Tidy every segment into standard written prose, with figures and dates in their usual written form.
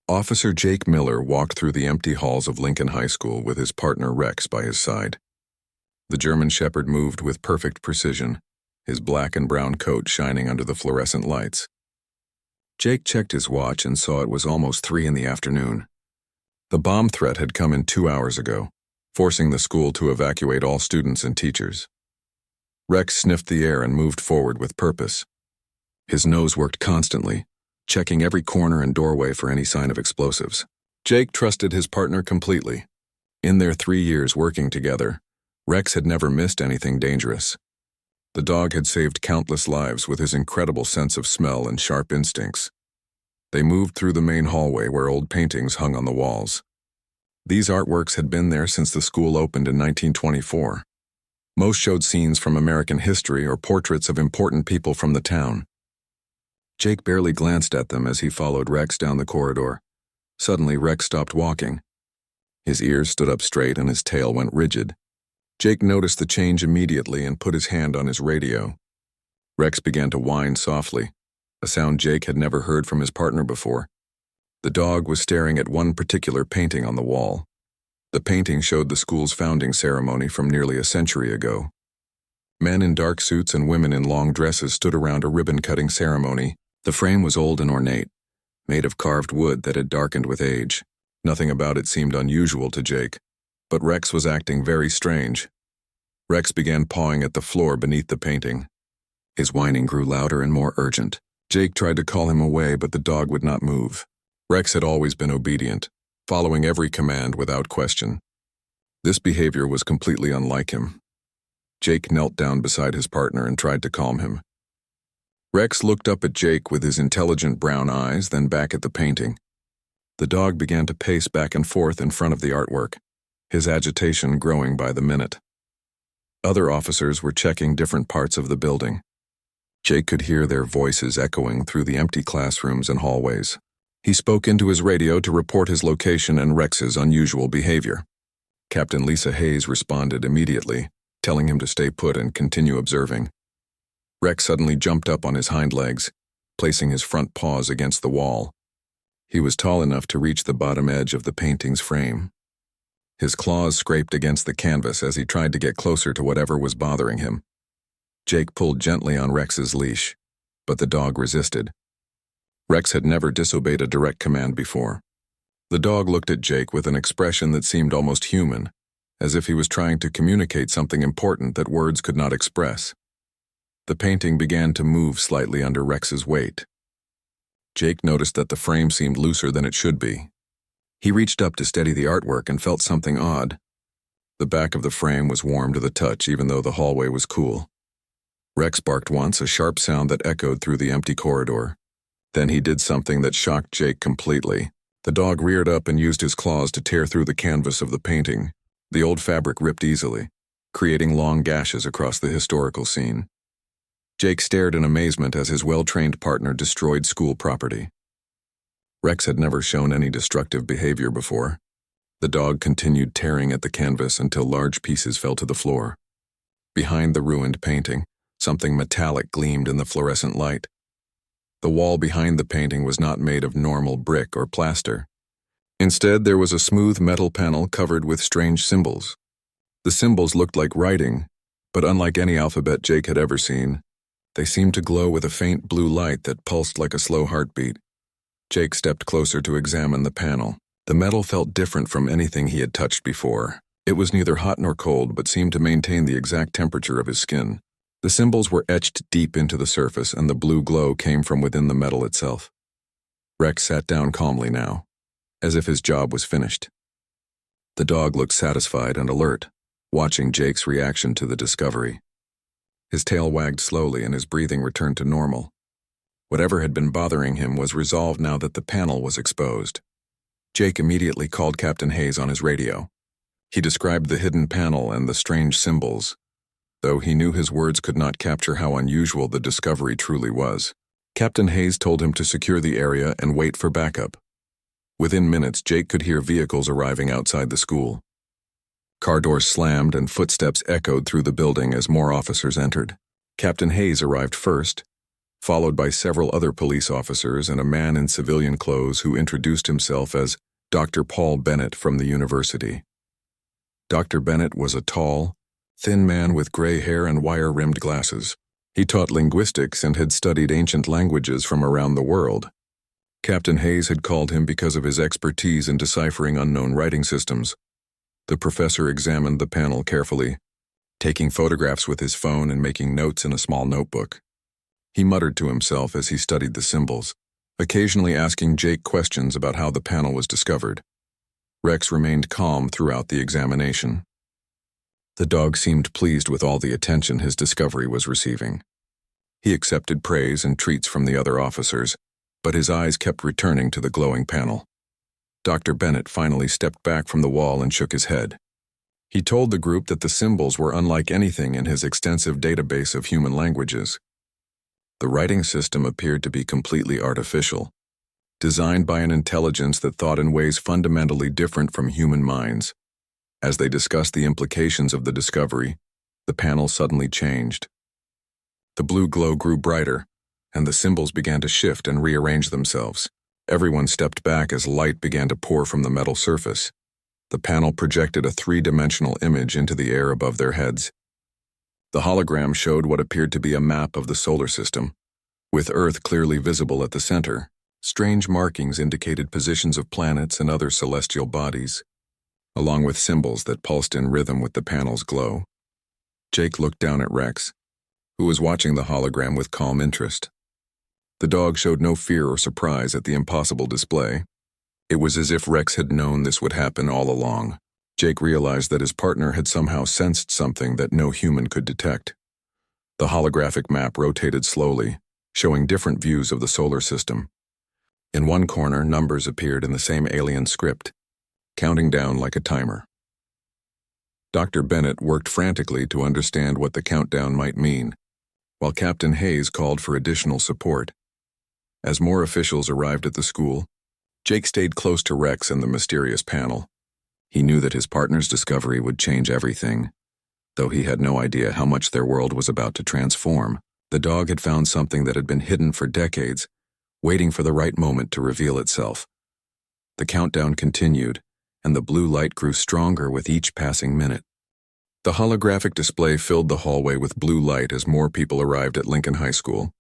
Officer Jake Miller walked through the empty halls of Lincoln High School with his partner Rex by his side. The German Shepherd moved with perfect precision, his black and brown coat shining under the fluorescent lights. Jake checked his watch and saw it was almost 3 in the afternoon. The bomb threat had come in 2 hours ago, forcing the school to evacuate all students and teachers. Rex sniffed the air and moved forward with purpose. His nose worked constantly, checking every corner and doorway for any sign of explosives. Jake trusted his partner completely. In their 3 years working together, Rex had never missed anything dangerous. The dog had saved countless lives with his incredible sense of smell and sharp instincts. They moved through the main hallway where old paintings hung on the walls. These artworks had been there since the school opened in 1924. Most showed scenes from American history or portraits of important people from the town. Jake barely glanced at them as he followed Rex down the corridor. Suddenly, Rex stopped walking. His ears stood up straight and his tail went rigid. Jake noticed the change immediately and put his hand on his radio. Rex began to whine softly, a sound Jake had never heard from his partner before. The dog was staring at one particular painting on the wall. The painting showed the school's founding ceremony from nearly a century ago. Men in dark suits and women in long dresses stood around a ribbon-cutting ceremony. The frame was old and ornate, made of carved wood that had darkened with age. Nothing about it seemed unusual to Jake, but Rex was acting very strange. Rex began pawing at the floor beneath the painting. His whining grew louder and more urgent. Jake tried to call him away, but the dog would not move. Rex had always been obedient, following every command without question. This behavior was completely unlike him. Jake knelt down beside his partner and tried to calm him. Rex looked up at Jake with his intelligent brown eyes, then back at the painting. The dog began to pace back and forth in front of the artwork, his agitation growing by the minute. Other officers were checking different parts of the building. Jake could hear their voices echoing through the empty classrooms and hallways. He spoke into his radio to report his location and Rex's unusual behavior. Captain Lisa Hayes responded immediately, telling him to stay put and continue observing. Rex suddenly jumped up on his hind legs, placing his front paws against the wall. He was tall enough to reach the bottom edge of the painting's frame. His claws scraped against the canvas as he tried to get closer to whatever was bothering him. Jake pulled gently on Rex's leash, but the dog resisted. Rex had never disobeyed a direct command before. The dog looked at Jake with an expression that seemed almost human, as if he was trying to communicate something important that words could not express. The painting began to move slightly under Rex's weight. Jake noticed that the frame seemed looser than it should be. He reached up to steady the artwork and felt something odd. The back of the frame was warm to the touch even though the hallway was cool. Rex barked once, a sharp sound that echoed through the empty corridor. Then he did something that shocked Jake completely. The dog reared up and used his claws to tear through the canvas of the painting. The old fabric ripped easily, creating long gashes across the historical scene. Jake stared in amazement as his well-trained partner destroyed school property. Rex had never shown any destructive behavior before. The dog continued tearing at the canvas until large pieces fell to the floor. Behind the ruined painting, something metallic gleamed in the fluorescent light. The wall behind the painting was not made of normal brick or plaster. Instead, there was a smooth metal panel covered with strange symbols. The symbols looked like writing, but unlike any alphabet Jake had ever seen, they seemed to glow with a faint blue light that pulsed like a slow heartbeat. Jake stepped closer to examine the panel. The metal felt different from anything he had touched before. It was neither hot nor cold, but seemed to maintain the exact temperature of his skin. The symbols were etched deep into the surface, and the blue glow came from within the metal itself. Rex sat down calmly now, as if his job was finished. The dog looked satisfied and alert, watching Jake's reaction to the discovery. His tail wagged slowly and his breathing returned to normal. Whatever had been bothering him was resolved now that the panel was exposed. Jake immediately called Captain Hayes on his radio. He described the hidden panel and the strange symbols, though he knew his words could not capture how unusual the discovery truly was. Captain Hayes told him to secure the area and wait for backup. Within minutes, Jake could hear vehicles arriving outside the school. Car doors slammed and footsteps echoed through the building as more officers entered. Captain Hayes arrived first, followed by several other police officers and a man in civilian clothes who introduced himself as Dr. Paul Bennett from the university. Dr. Bennett was a tall, thin man with gray hair and wire-rimmed glasses. He taught linguistics and had studied ancient languages from around the world. Captain Hayes had called him because of his expertise in deciphering unknown writing systems. The professor examined the panel carefully, taking photographs with his phone and making notes in a small notebook. He muttered to himself as he studied the symbols, occasionally asking Jake questions about how the panel was discovered. Rex remained calm throughout the examination. The dog seemed pleased with all the attention his discovery was receiving. He accepted praise and treats from the other officers, but his eyes kept returning to the glowing panel. Dr. Bennett finally stepped back from the wall and shook his head. He told the group that the symbols were unlike anything in his extensive database of human languages. The writing system appeared to be completely artificial, designed by an intelligence that thought in ways fundamentally different from human minds. As they discussed the implications of the discovery, the panel suddenly changed. The blue glow grew brighter, and the symbols began to shift and rearrange themselves. Everyone stepped back as light began to pour from the metal surface. The panel projected a three-dimensional image into the air above their heads. The hologram showed what appeared to be a map of the solar system, with Earth clearly visible at the center. Strange markings indicated positions of planets and other celestial bodies, along with symbols that pulsed in rhythm with the panel's glow. Jake looked down at Rex, who was watching the hologram with calm interest. The dog showed no fear or surprise at the impossible display. It was as if Rex had known this would happen all along. Jake realized that his partner had somehow sensed something that no human could detect. The holographic map rotated slowly, showing different views of the solar system. In one corner, numbers appeared in the same alien script, counting down like a timer. Dr. Bennett worked frantically to understand what the countdown might mean, while Captain Hayes called for additional support. As more officials arrived at the school, Jake stayed close to Rex and the mysterious panel. He knew that his partner's discovery would change everything. Though he had no idea how much their world was about to transform, the dog had found something that had been hidden for decades, waiting for the right moment to reveal itself. The countdown continued, and the blue light grew stronger with each passing minute. The holographic display filled the hallway with blue light as more people arrived at Lincoln High School.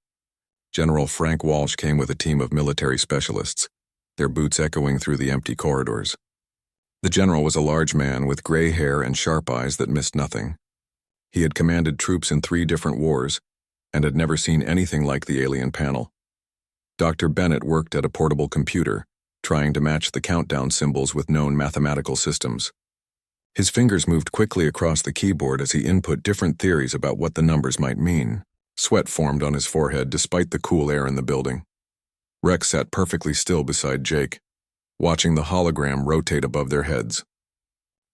General Frank Walsh came with a team of military specialists, their boots echoing through the empty corridors. The general was a large man with gray hair and sharp eyes that missed nothing. He had commanded troops in 3 different wars and had never seen anything like the alien panel. Dr. Bennett worked at a portable computer, trying to match the countdown symbols with known mathematical systems. His fingers moved quickly across the keyboard as he input different theories about what the numbers might mean. Sweat formed on his forehead despite the cool air in the building. Rex sat perfectly still beside Jake, watching the hologram rotate above their heads.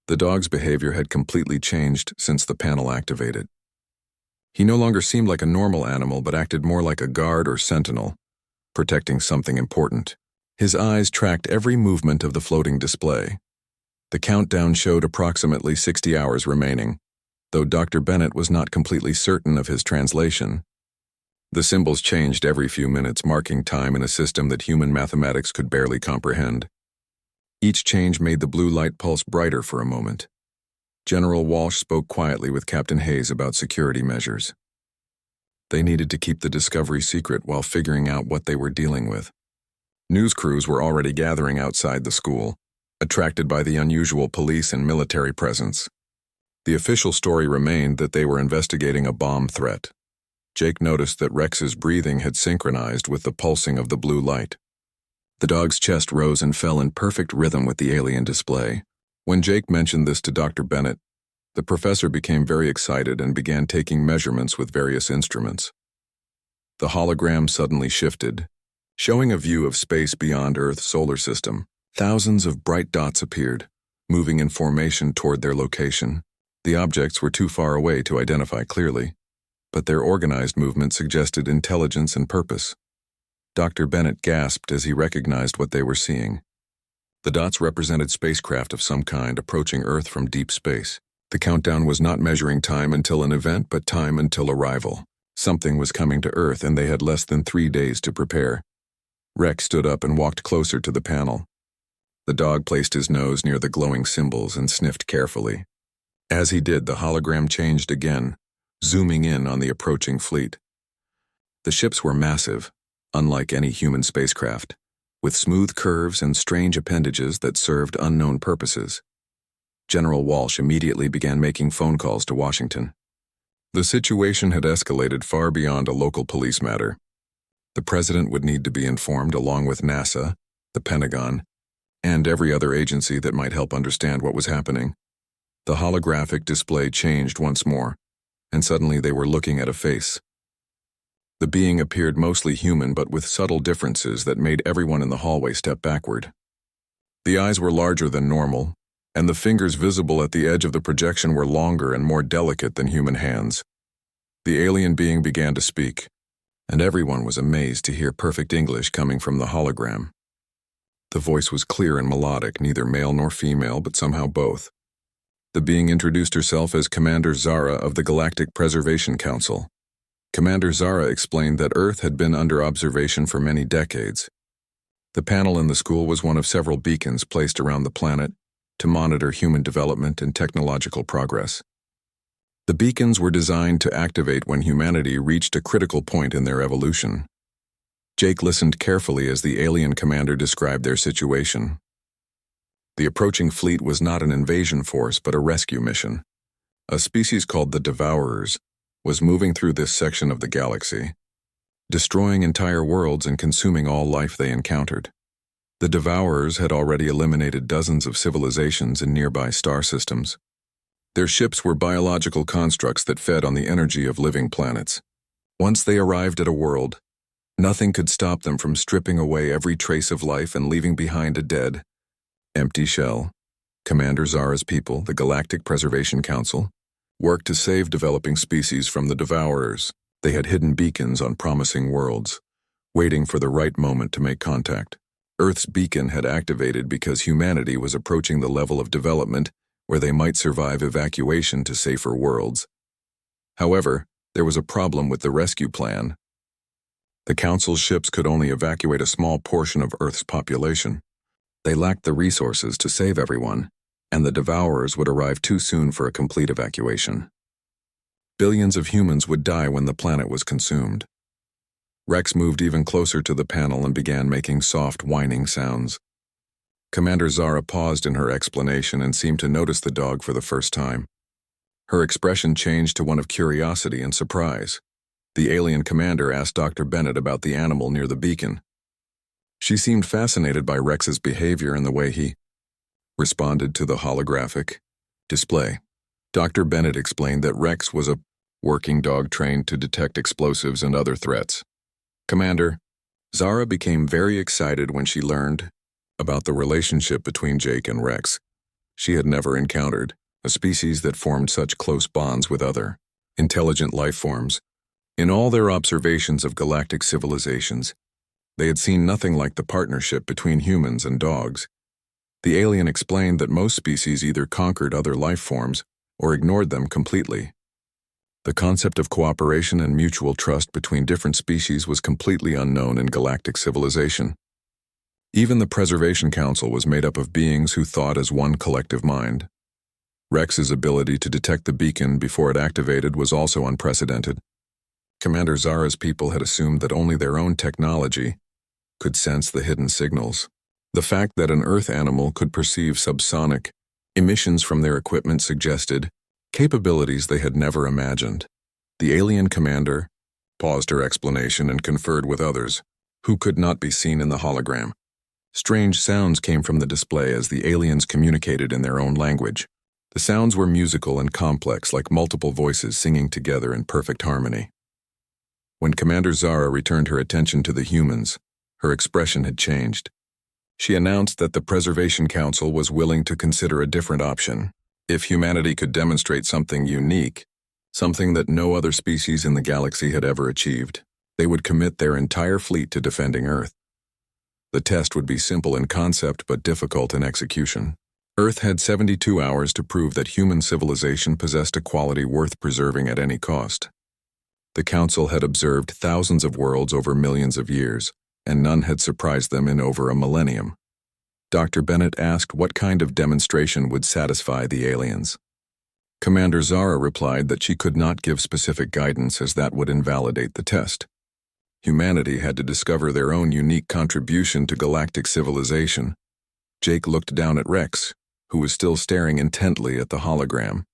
The dog's behavior had completely changed since the panel activated. He no longer seemed like a normal animal but acted more like a guard or sentinel, protecting something important. His eyes tracked every movement of the floating display. The countdown showed approximately 60 hours remaining, though Dr. Bennett was not completely certain of his translation. The symbols changed every few minutes, marking time in a system that human mathematics could barely comprehend. Each change made the blue light pulse brighter for a moment. General Walsh spoke quietly with Captain Hayes about security measures. They needed to keep the discovery secret while figuring out what they were dealing with. News crews were already gathering outside the school, attracted by the unusual police and military presence. The official story remained that they were investigating a bomb threat. Jake noticed that Rex's breathing had synchronized with the pulsing of the blue light. The dog's chest rose and fell in perfect rhythm with the alien display. When Jake mentioned this to Dr. Bennett, the professor became very excited and began taking measurements with various instruments. The hologram suddenly shifted, showing a view of space beyond Earth's solar system. Thousands of bright dots appeared, moving in formation toward their location. The objects were too far away to identify clearly, but their organized movement suggested intelligence and purpose. Dr. Bennett gasped as he recognized what they were seeing. The dots represented spacecraft of some kind approaching Earth from deep space. The countdown was not measuring time until an event, but time until arrival. Something was coming to Earth and they had less than 3 days to prepare. Rex stood up and walked closer to the panel. The dog placed his nose near the glowing symbols and sniffed carefully. As he did, the hologram changed again, zooming in on the approaching fleet. The ships were massive, unlike any human spacecraft, with smooth curves and strange appendages that served unknown purposes. General Walsh immediately began making phone calls to Washington. The situation had escalated far beyond a local police matter. The president would need to be informed, along with NASA, the Pentagon, and every other agency that might help understand what was happening. The holographic display changed once more, and suddenly they were looking at a face. The being appeared mostly human, but with subtle differences that made everyone in the hallway step backward. The eyes were larger than normal, and the fingers visible at the edge of the projection were longer and more delicate than human hands. The alien being began to speak, and everyone was amazed to hear perfect English coming from the hologram. The voice was clear and melodic, neither male nor female, but somehow both. The being introduced herself as Commander Zara of the Galactic Preservation Council. Commander Zara explained that Earth had been under observation for many decades. The panel in the school was one of several beacons placed around the planet to monitor human development and technological progress. The beacons were designed to activate when humanity reached a critical point in their evolution. Jake listened carefully as the alien commander described their situation. The approaching fleet was not an invasion force but a rescue mission. A species called the Devourers was moving through this section of the galaxy, destroying entire worlds and consuming all life they encountered. The Devourers had already eliminated dozens of civilizations in nearby star systems. Their ships were biological constructs that fed on the energy of living planets. Once they arrived at a world, nothing could stop them from stripping away every trace of life and leaving behind a dead, empty shell. Commander Zara's people, the Galactic Preservation Council, worked to save developing species from the Devourers. They had hidden beacons on promising worlds, waiting for the right moment to make contact. Earth's beacon had activated because humanity was approaching the level of development where they might survive evacuation to safer worlds. However, there was a problem with the rescue plan. The Council's ships could only evacuate a small portion of Earth's population. They lacked the resources to save everyone, and the Devourers would arrive too soon for a complete evacuation. Billions of humans would die when the planet was consumed. Rex moved even closer to the panel and began making soft, whining sounds. Commander Zara paused in her explanation and seemed to notice the dog for the first time. Her expression changed to one of curiosity and surprise. The alien commander asked Dr. Bennett about the animal near the beacon. She seemed fascinated by Rex's behavior and the way he responded to the holographic display. Dr. Bennett explained that Rex was a working dog trained to detect explosives and other threats. Commander, Zara became very excited when she learned about the relationship between Jake and Rex. She had never encountered a species that formed such close bonds with other intelligent life forms. In all their observations of galactic civilizations, they had seen nothing like the partnership between humans and dogs. The alien explained that most species either conquered other life forms or ignored them completely. The concept of cooperation and mutual trust between different species was completely unknown in galactic civilization. Even the Preservation Council was made up of beings who thought as one collective mind. Rex's ability to detect the beacon before it activated was also unprecedented. Commander Zara's people had assumed that only their own technology could sense the hidden signals. The fact that an Earth animal could perceive subsonic emissions from their equipment suggested capabilities they had never imagined. The alien commander paused her explanation and conferred with others, who could not be seen in the hologram. Strange sounds came from the display as the aliens communicated in their own language. The sounds were musical and complex, like multiple voices singing together in perfect harmony. When Commander Zara returned her attention to the humans, her expression had changed. She announced that the Preservation Council was willing to consider a different option. If humanity could demonstrate something unique, something that no other species in the galaxy had ever achieved, they would commit their entire fleet to defending Earth. The test would be simple in concept but difficult in execution. Earth had 72 hours to prove that human civilization possessed a quality worth preserving at any cost. The Council had observed thousands of worlds over millions of years, and none had surprised them in over a millennium. Dr. Bennett asked what kind of demonstration would satisfy the aliens. Commander Zara replied that she could not give specific guidance as that would invalidate the test. Humanity had to discover their own unique contribution to galactic civilization. Jake looked down at Rex, who was still staring intently at the hologram.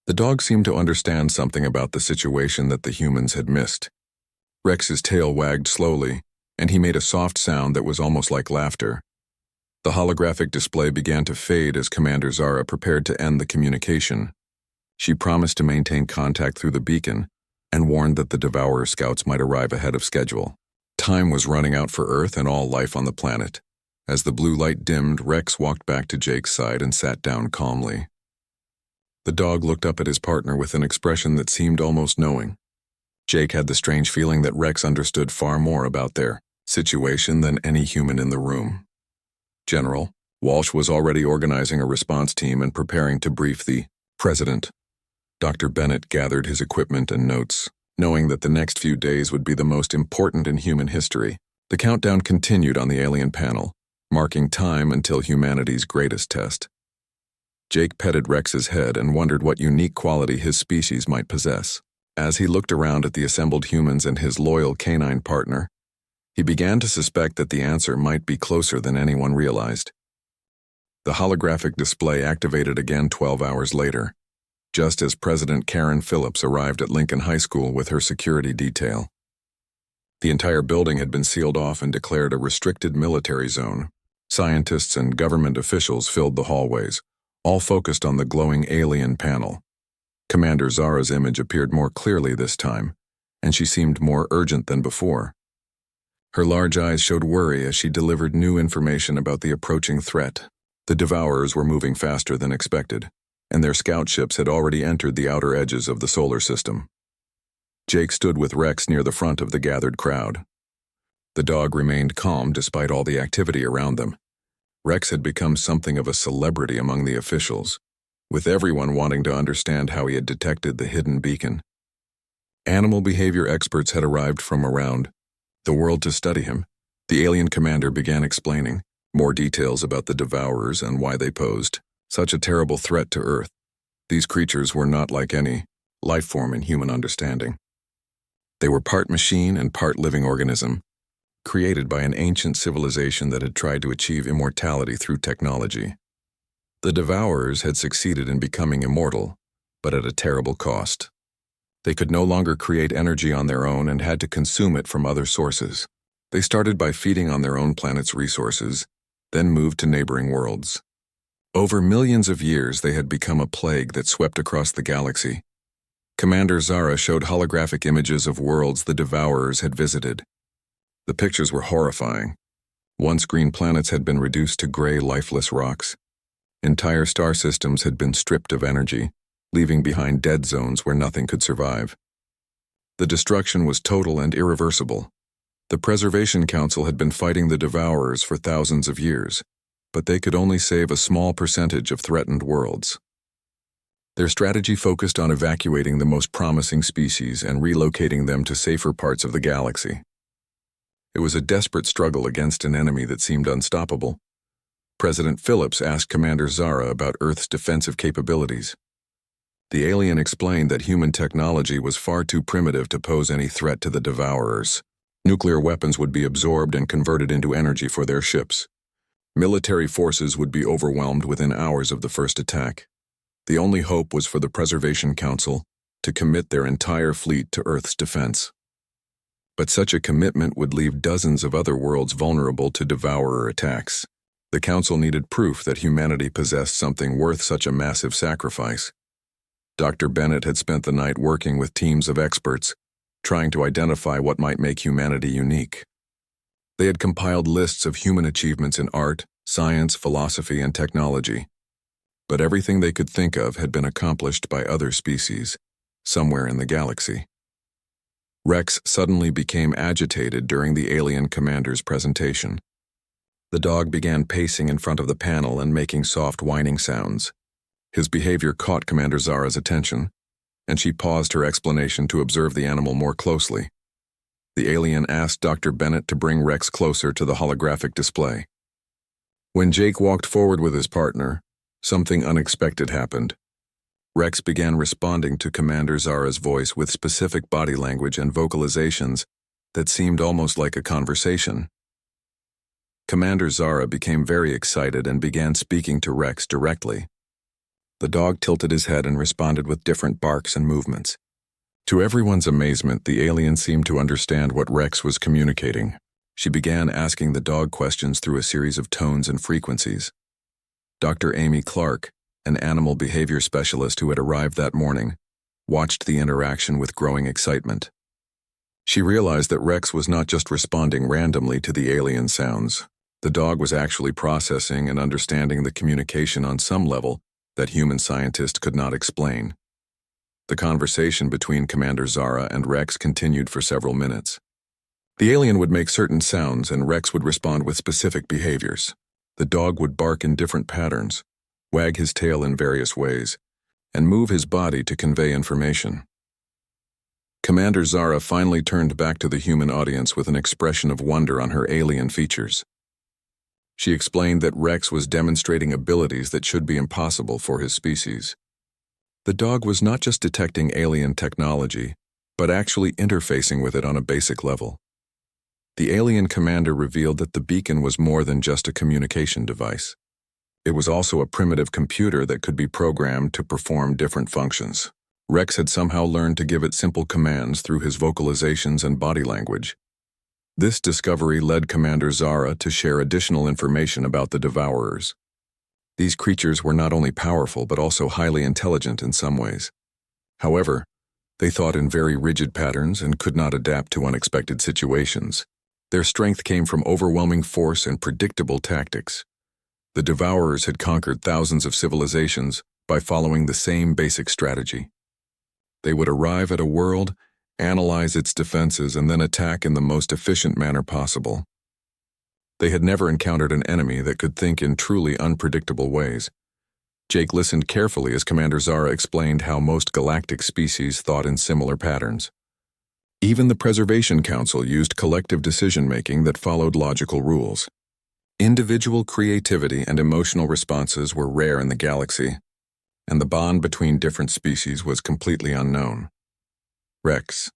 The dog seemed to understand something about the situation that the humans had missed. Rex's tail wagged slowly, and he made a soft sound that was almost like laughter. The holographic display began to fade as Commander Zara prepared to end the communication. She promised to maintain contact through the beacon and warned that the Devourer scouts might arrive ahead of schedule. Time was running out for Earth and all life on the planet. As the blue light dimmed, Rex walked back to Jake's side and sat down calmly. The dog looked up at his partner with an expression that seemed almost knowing. Jake had the strange feeling that Rex understood far more about their situation than any human in the room. General, Walsh was already organizing a response team and preparing to brief the President. Dr. Bennett gathered his equipment and notes, knowing that the next few days would be the most important in human history. The countdown continued on the alien panel, marking time until humanity's greatest test. Jake petted Rex's head and wondered what unique quality his species might possess. As he looked around at the assembled humans and his loyal canine partner, he began to suspect that the answer might be closer than anyone realized. The holographic display activated again 12 hours later, just as President Karen Phillips arrived at Lincoln High School with her security detail. The entire building had been sealed off and declared a restricted military zone. Scientists and government officials filled the hallways, all focused on the glowing alien panel. Commander Zara's image appeared more clearly this time, and she seemed more urgent than before. Her large eyes showed worry as she delivered new information about the approaching threat. The Devourers were moving faster than expected, and their scout ships had already entered the outer edges of the solar system. Jake stood with Rex near the front of the gathered crowd. The dog remained calm despite all the activity around them. Rex had become something of a celebrity among the officials, with everyone wanting to understand how he had detected the hidden beacon. Animal behavior experts had arrived from around the world to study him. The alien commander began explaining more details about the Devourers and why they posed such a terrible threat to Earth. These creatures were not like any life form in human understanding. They were part machine and part living organism, created by an ancient civilization that had tried to achieve immortality through technology. The Devourers had succeeded in becoming immortal, but at a terrible cost. They could no longer create energy on their own and had to consume it from other sources. They started by feeding on their own planet's resources, then moved to neighboring worlds. Over millions of years, they had become a plague that swept across the galaxy. Commander Zara showed holographic images of worlds the Devourers had visited. The pictures were horrifying. Once green planets had been reduced to gray, lifeless rocks. Entire star systems had been stripped of energy, leaving behind dead zones where nothing could survive. The destruction was total and irreversible. The Preservation Council had been fighting the Devourers for thousands of years, but they could only save a small percentage of threatened worlds. Their strategy focused on evacuating the most promising species and relocating them to safer parts of the galaxy. It was a desperate struggle against an enemy that seemed unstoppable. President Phillips asked Commander Zara about Earth's defensive capabilities. The alien explained that human technology was far too primitive to pose any threat to the Devourers. Nuclear weapons would be absorbed and converted into energy for their ships. Military forces would be overwhelmed within hours of the first attack. The only hope was for the Preservation Council to commit their entire fleet to Earth's defense. But such a commitment would leave dozens of other worlds vulnerable to Devourer attacks. The Council needed proof that humanity possessed something worth such a massive sacrifice. Dr. Bennett had spent the night working with teams of experts, trying to identify what might make humanity unique. They had compiled lists of human achievements in art, science, philosophy, and technology. But everything they could think of had been accomplished by other species, somewhere in the galaxy. Rex suddenly became agitated during the alien commander's presentation. The dog began pacing in front of the panel and making soft whining sounds. His behavior caught Commander Zara's attention. and she paused her explanation to observe the animal more closely. The alien asked Dr. Bennett to bring Rex closer to the holographic display. When Jake walked forward with his partner, something unexpected happened. Rex began responding to Commander Zara's voice with specific body language and vocalizations that seemed almost like a conversation. Commander Zara became very excited and began speaking to Rex directly. The dog tilted his head and responded with different barks and movements. To everyone's amazement, the alien seemed to understand what Rex was communicating. She began asking the dog questions through a series of tones and frequencies. Dr. Amy Clark, an animal behavior specialist who had arrived that morning, watched the interaction with growing excitement. She realized that Rex was not just responding randomly to the alien sounds. The dog was actually processing and understanding the communication on some level that human scientists could not explain. The conversation between Commander Zara and Rex continued for several minutes. The alien would make certain sounds and Rex would respond with specific behaviors. The dog would bark in different patterns, wag his tail in various ways, and move his body to convey information. Commander Zara finally turned back to the human audience with an expression of wonder on her alien features. She explained that Rex was demonstrating abilities that should be impossible for his species. The dog was not just detecting alien technology, but actually interfacing with it on a basic level. The alien commander revealed that the beacon was more than just a communication device. It was also a primitive computer that could be programmed to perform different functions. Rex had somehow learned to give it simple commands through his vocalizations and body language. This discovery led Commander Zara to share additional information about the Devourers. These creatures were not only powerful but also highly intelligent in some ways. However, they thought in very rigid patterns and could not adapt to unexpected situations. Their strength came from overwhelming force and predictable tactics. The Devourers had conquered thousands of civilizations by following the same basic strategy. They would arrive at a world, analyze its defenses, and then attack in the most efficient manner possible. They had never encountered an enemy that could think in truly unpredictable ways. Jake listened carefully as Commander Zara explained how most galactic species thought in similar patterns. Even the Preservation Council used collective decision-making that followed logical rules. Individual creativity and emotional responses were rare in the galaxy, and the bond between different species was completely unknown. Rex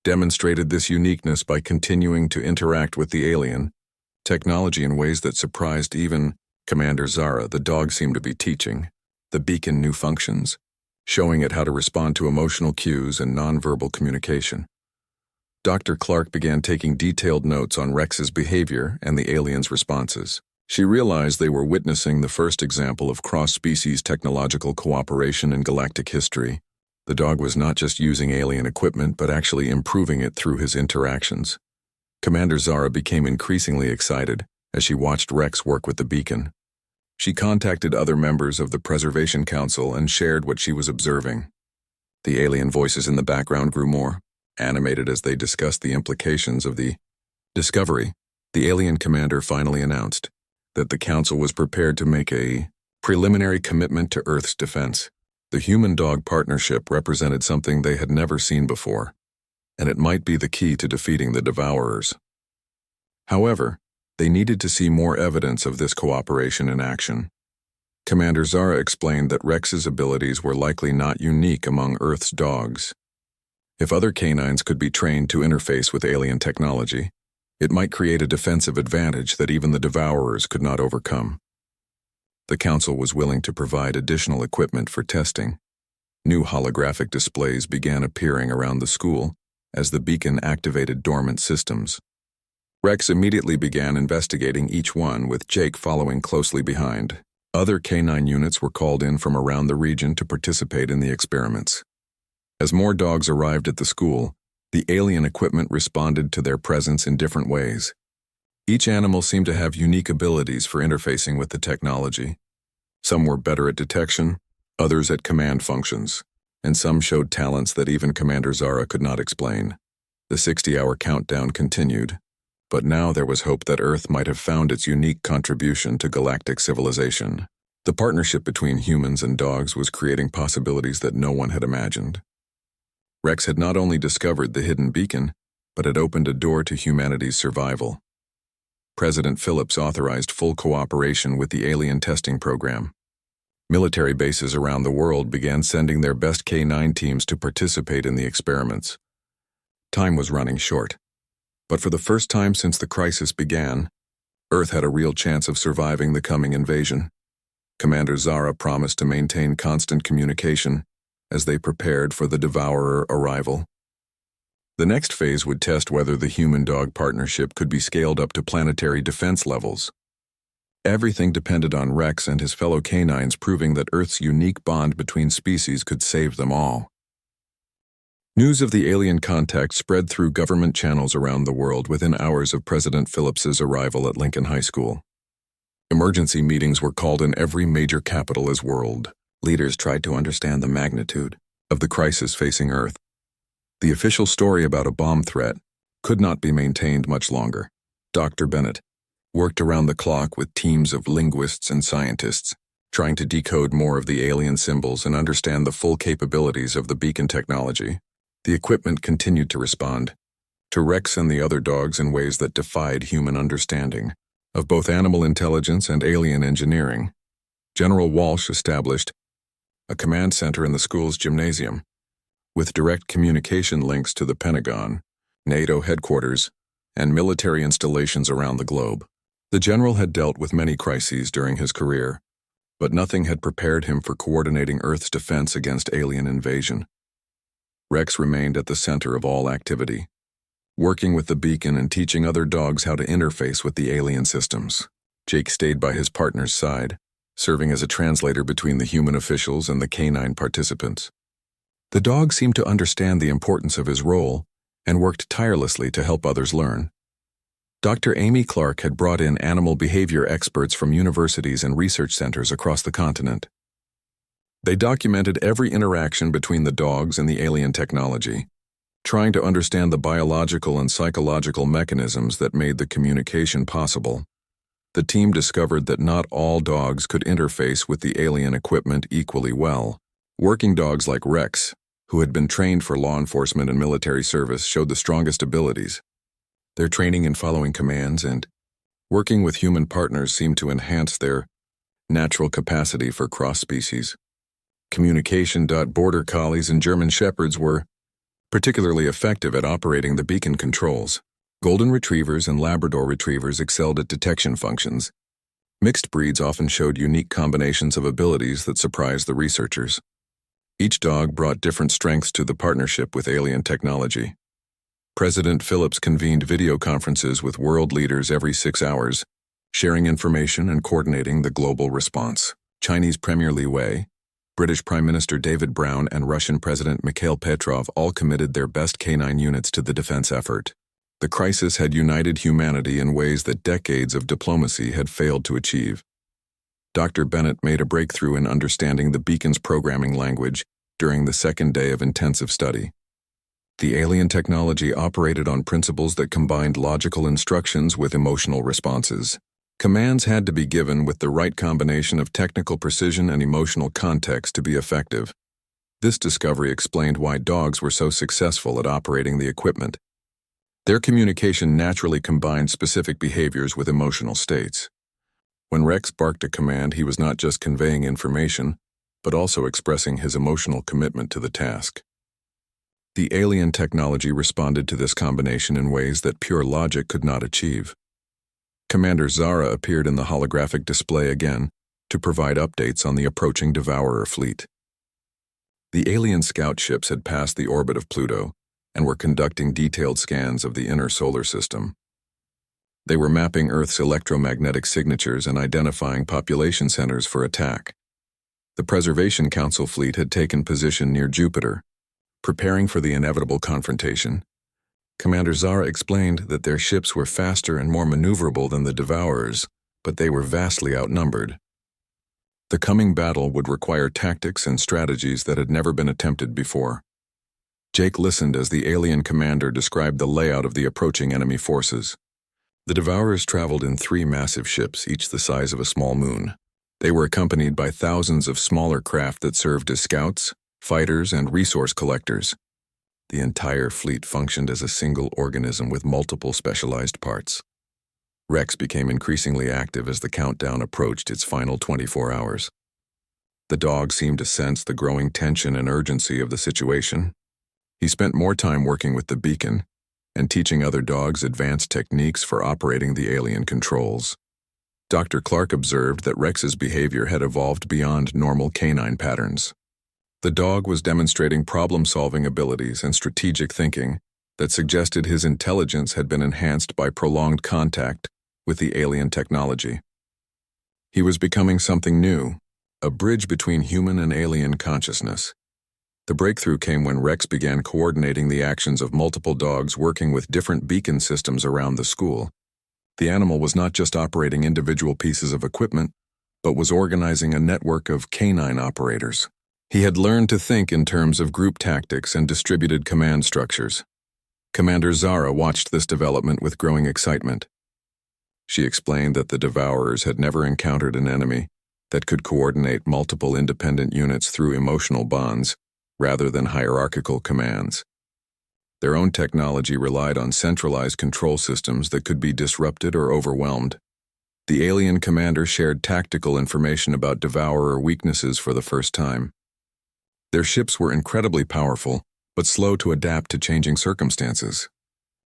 demonstrated this uniqueness by continuing to interact with the alien technology in ways that surprised even Commander Zara. The dog seemed to be teaching the beacon new functions, showing it how to respond to emotional cues and nonverbal communication. Dr. Clark began taking detailed notes on Rex's behavior and the alien's responses. She realized they were witnessing the first example of cross-species technological cooperation in galactic history. The dog was not just using alien equipment, but actually improving it through his interactions. Commander Zara became increasingly excited as she watched Rex work with the beacon. She contacted other members of the Preservation Council and shared what she was observing. The alien voices in the background grew more animated as they discussed the implications of the discovery. The alien commander finally announced that the Council was prepared to make a preliminary commitment to Earth's defense. The human-dog partnership represented something they had never seen before, and it might be the key to defeating the Devourers. However, they needed to see more evidence of this cooperation in action. Commander Zara explained that Rex's abilities were likely not unique among Earth's dogs. If other canines could be trained to interface with alien technology, it might create a defensive advantage that even the Devourers could not overcome. The Council was willing to provide additional equipment for testing. New holographic displays began appearing around the school as the beacon activated dormant systems. Rex immediately began investigating each one, with Jake following closely behind. Other canine units were called in from around the region to participate in the experiments. As more dogs arrived at the school, the alien equipment responded to their presence in different ways. Each animal seemed to have unique abilities for interfacing with the technology. Some were better at detection, others at command functions, and some showed talents that even Commander Zara could not explain. The 60-hour countdown continued, but now there was hope that Earth might have found its unique contribution to galactic civilization. The partnership between humans and dogs was creating possibilities that no one had imagined. Rex had not only discovered the hidden beacon, but had opened a door to humanity's survival. President Phillips authorized full cooperation with the alien testing program. Military bases around the world began sending their best K-9 teams to participate in the experiments. Time was running short, but for the first time since the crisis began, Earth had a real chance of surviving the coming invasion. Commander Zara promised to maintain constant communication as they prepared for the Devourer arrival. The next phase would test whether the human-dog partnership could be scaled up to planetary defense levels. Everything depended on Rex and his fellow canines proving that Earth's unique bond between species could save them all. News of the alien contact spread through government channels around the world within hours of President Phillips's arrival at Lincoln High School. Emergency meetings were called in every major capital as world leaders tried to understand the magnitude of the crisis facing Earth. The official story about a bomb threat could not be maintained much longer. Dr. Bennett worked around the clock with teams of linguists and scientists, trying to decode more of the alien symbols and understand the full capabilities of the beacon technology. The equipment continued to respond to Rex and the other dogs in ways that defied human understanding of both animal intelligence and alien engineering. General Walsh established a command center in the school's gymnasium, with direct communication links to the Pentagon, NATO headquarters, and military installations around the globe. The general had dealt with many crises during his career, but nothing had prepared him for coordinating Earth's defense against alien invasion. Rex remained at the center of all activity, working with the beacon and teaching other dogs how to interface with the alien systems. Jake stayed by his partner's side, serving as a translator between the human officials and the canine participants. The dog seemed to understand the importance of his role and worked tirelessly to help others learn. Dr. Amy Clark had brought in animal behavior experts from universities and research centers across the continent. They documented every interaction between the dogs and the alien technology, trying to understand the biological and psychological mechanisms that made the communication possible. The team discovered that not all dogs could interface with the alien equipment equally well. Working dogs like Rex, who had been trained for law enforcement and military service, showed the strongest abilities. Their training in following commands and working with human partners seemed to enhance their natural capacity for cross-species communication. Border Collies and German Shepherds were particularly effective at operating the beacon controls. Golden Retrievers and Labrador Retrievers excelled at detection functions. Mixed breeds often showed unique combinations of abilities that surprised the researchers. Each dog brought different strengths to the partnership with alien technology. President Phillips convened video conferences with world leaders every 6 hours, sharing information and coordinating the global response. Chinese Premier Li Wei, British Prime Minister David Brown, and Russian President Mikhail Petrov all committed their best canine units to the defense effort. The crisis had united humanity in ways that decades of diplomacy had failed to achieve. Dr. Bennett made a breakthrough in understanding the beacon's programming language during the second day of intensive study. The alien technology operated on principles that combined logical instructions with emotional responses. Commands had to be given with the right combination of technical precision and emotional context to be effective. This discovery explained why dogs were so successful at operating the equipment. Their communication naturally combined specific behaviors with emotional states. When Rex barked a command, he was not just conveying information, but also expressing his emotional commitment to the task. The alien technology responded to this combination in ways that pure logic could not achieve. Commander Zara appeared in the holographic display again to provide updates on the approaching Devourer fleet. The alien scout ships had passed the orbit of Pluto and were conducting detailed scans of the inner solar system. They were mapping Earth's electromagnetic signatures and identifying population centers for attack. The Preservation Council fleet had taken position near Jupiter, preparing for the inevitable confrontation. Commander Zara explained that their ships were faster and more maneuverable than the Devourers, but they were vastly outnumbered. The coming battle would require tactics and strategies that had never been attempted before. Jake listened as the alien commander described the layout of the approaching enemy forces. The Devourers traveled in 3 massive ships, each the size of a small moon. They were accompanied by thousands of smaller craft that served as scouts, fighters, and resource collectors. The entire fleet functioned as a single organism with multiple specialized parts. Rex became increasingly active as the countdown approached its final 24 hours. The dog seemed to sense the growing tension and urgency of the situation. He spent more time working with the beacon and teaching other dogs advanced techniques for operating the alien controls. Dr. Clark observed that Rex's behavior had evolved beyond normal canine patterns. The dog was demonstrating problem-solving abilities and strategic thinking that suggested his intelligence had been enhanced by prolonged contact with the alien technology. He was becoming something new, a bridge between human and alien consciousness. The breakthrough came when Rex began coordinating the actions of multiple dogs working with different beacon systems around the school. The animal was not just operating individual pieces of equipment, but was organizing a network of canine operators. He had learned to think in terms of group tactics and distributed command structures. Commander Zara watched this development with growing excitement. She explained that the Devourers had never encountered an enemy that could coordinate multiple independent units through emotional bonds rather than hierarchical commands. Their own technology relied on centralized control systems that could be disrupted or overwhelmed. The alien commander shared tactical information about Devourer weaknesses for the first time. Their ships were incredibly powerful, but slow to adapt to changing circumstances.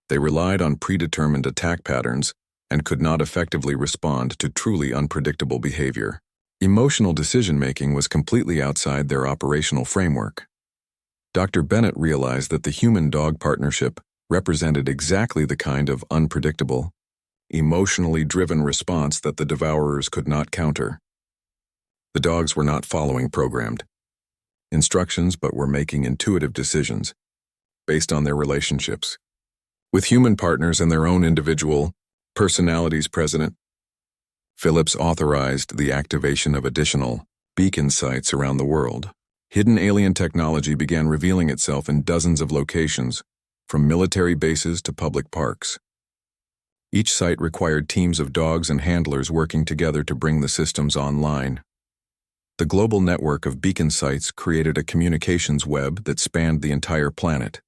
They relied on predetermined attack patterns and could not effectively respond to truly unpredictable behavior. Emotional decision-making was completely outside their operational framework. Dr. Bennett realized that the human-dog partnership represented exactly the kind of unpredictable, emotionally driven response that the Devourers could not counter. The dogs were not following programmed instructions but were making intuitive decisions based on their relationships with human partners and their own individual personalities present. Phillips authorized the activation of additional beacon sites around the world. Hidden alien technology began revealing itself in dozens of locations, from military bases to public parks. Each site required teams of dogs and handlers working together to bring the systems online. The global network of beacon sites created a communications web that spanned the entire planet.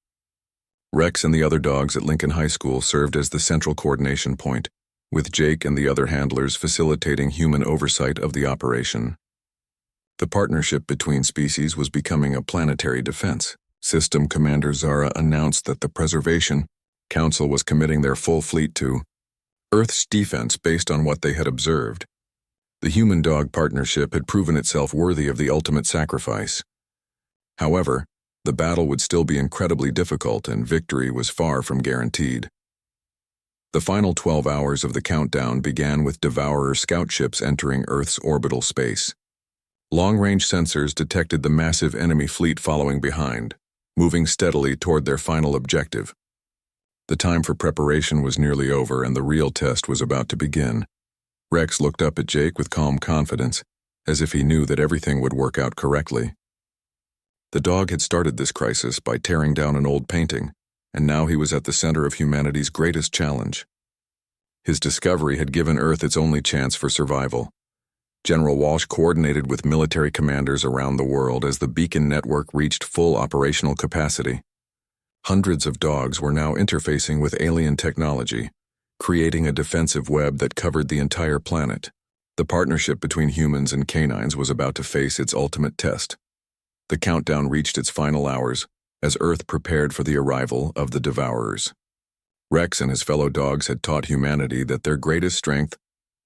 Rex and the other dogs at Lincoln High School served as the central coordination point, with Jake and the other handlers facilitating human oversight of the operation. The partnership between species was becoming a planetary defense. System Commander Zara announced that the Preservation Council was committing their full fleet to Earth's defense based on what they had observed. The human-dog partnership had proven itself worthy of the ultimate sacrifice. However, the battle would still be incredibly difficult and victory was far from guaranteed. The final 12 hours of the countdown began with Devourer scout ships entering Earth's orbital space. Long-range sensors detected the massive enemy fleet following behind, moving steadily toward their final objective. The time for preparation was nearly over and the real test was about to begin. Rex looked up at Jake with calm confidence, as if he knew that everything would work out correctly. The dog had started this crisis by tearing down an old painting, and now he was at the center of humanity's greatest challenge. His discovery had given Earth its only chance for survival. General Walsh coordinated with military commanders around the world as the beacon network reached full operational capacity. Hundreds of dogs were now interfacing with alien technology, creating a defensive web that covered the entire planet. The partnership between humans and canines was about to face its ultimate test. The countdown reached its final hours as Earth prepared for the arrival of the Devourers. Rex and his fellow dogs had taught humanity that their greatest strength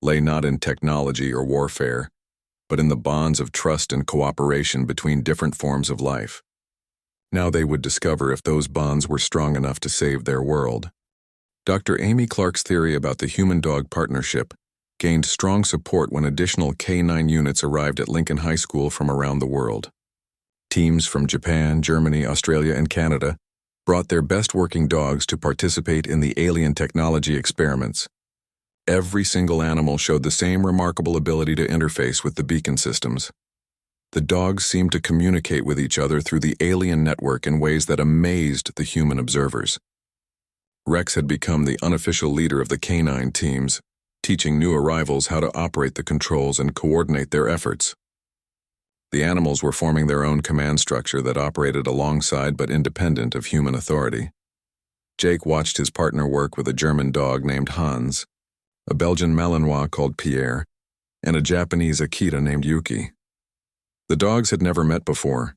lay not in technology or warfare, but in the bonds of trust and cooperation between different forms of life. Now they would discover if those bonds were strong enough to save their world. Dr. Amy Clark's theory about the human-dog partnership gained strong support when additional K-9 units arrived at Lincoln High School from around the world. Teams from Japan, Germany, Australia, and Canada brought their best working dogs to participate in the alien technology experiments. Every single animal showed the same remarkable ability to interface with the beacon systems. The dogs seemed to communicate with each other through the alien network in ways that amazed the human observers. Rex had become the unofficial leader of the canine teams, teaching new arrivals how to operate the controls and coordinate their efforts. The animals were forming their own command structure that operated alongside but independent of human authority. Jake watched his partner work with a German dog named Hans, a Belgian Malinois called Pierre, and a Japanese Akita named Yuki. The dogs had never met before,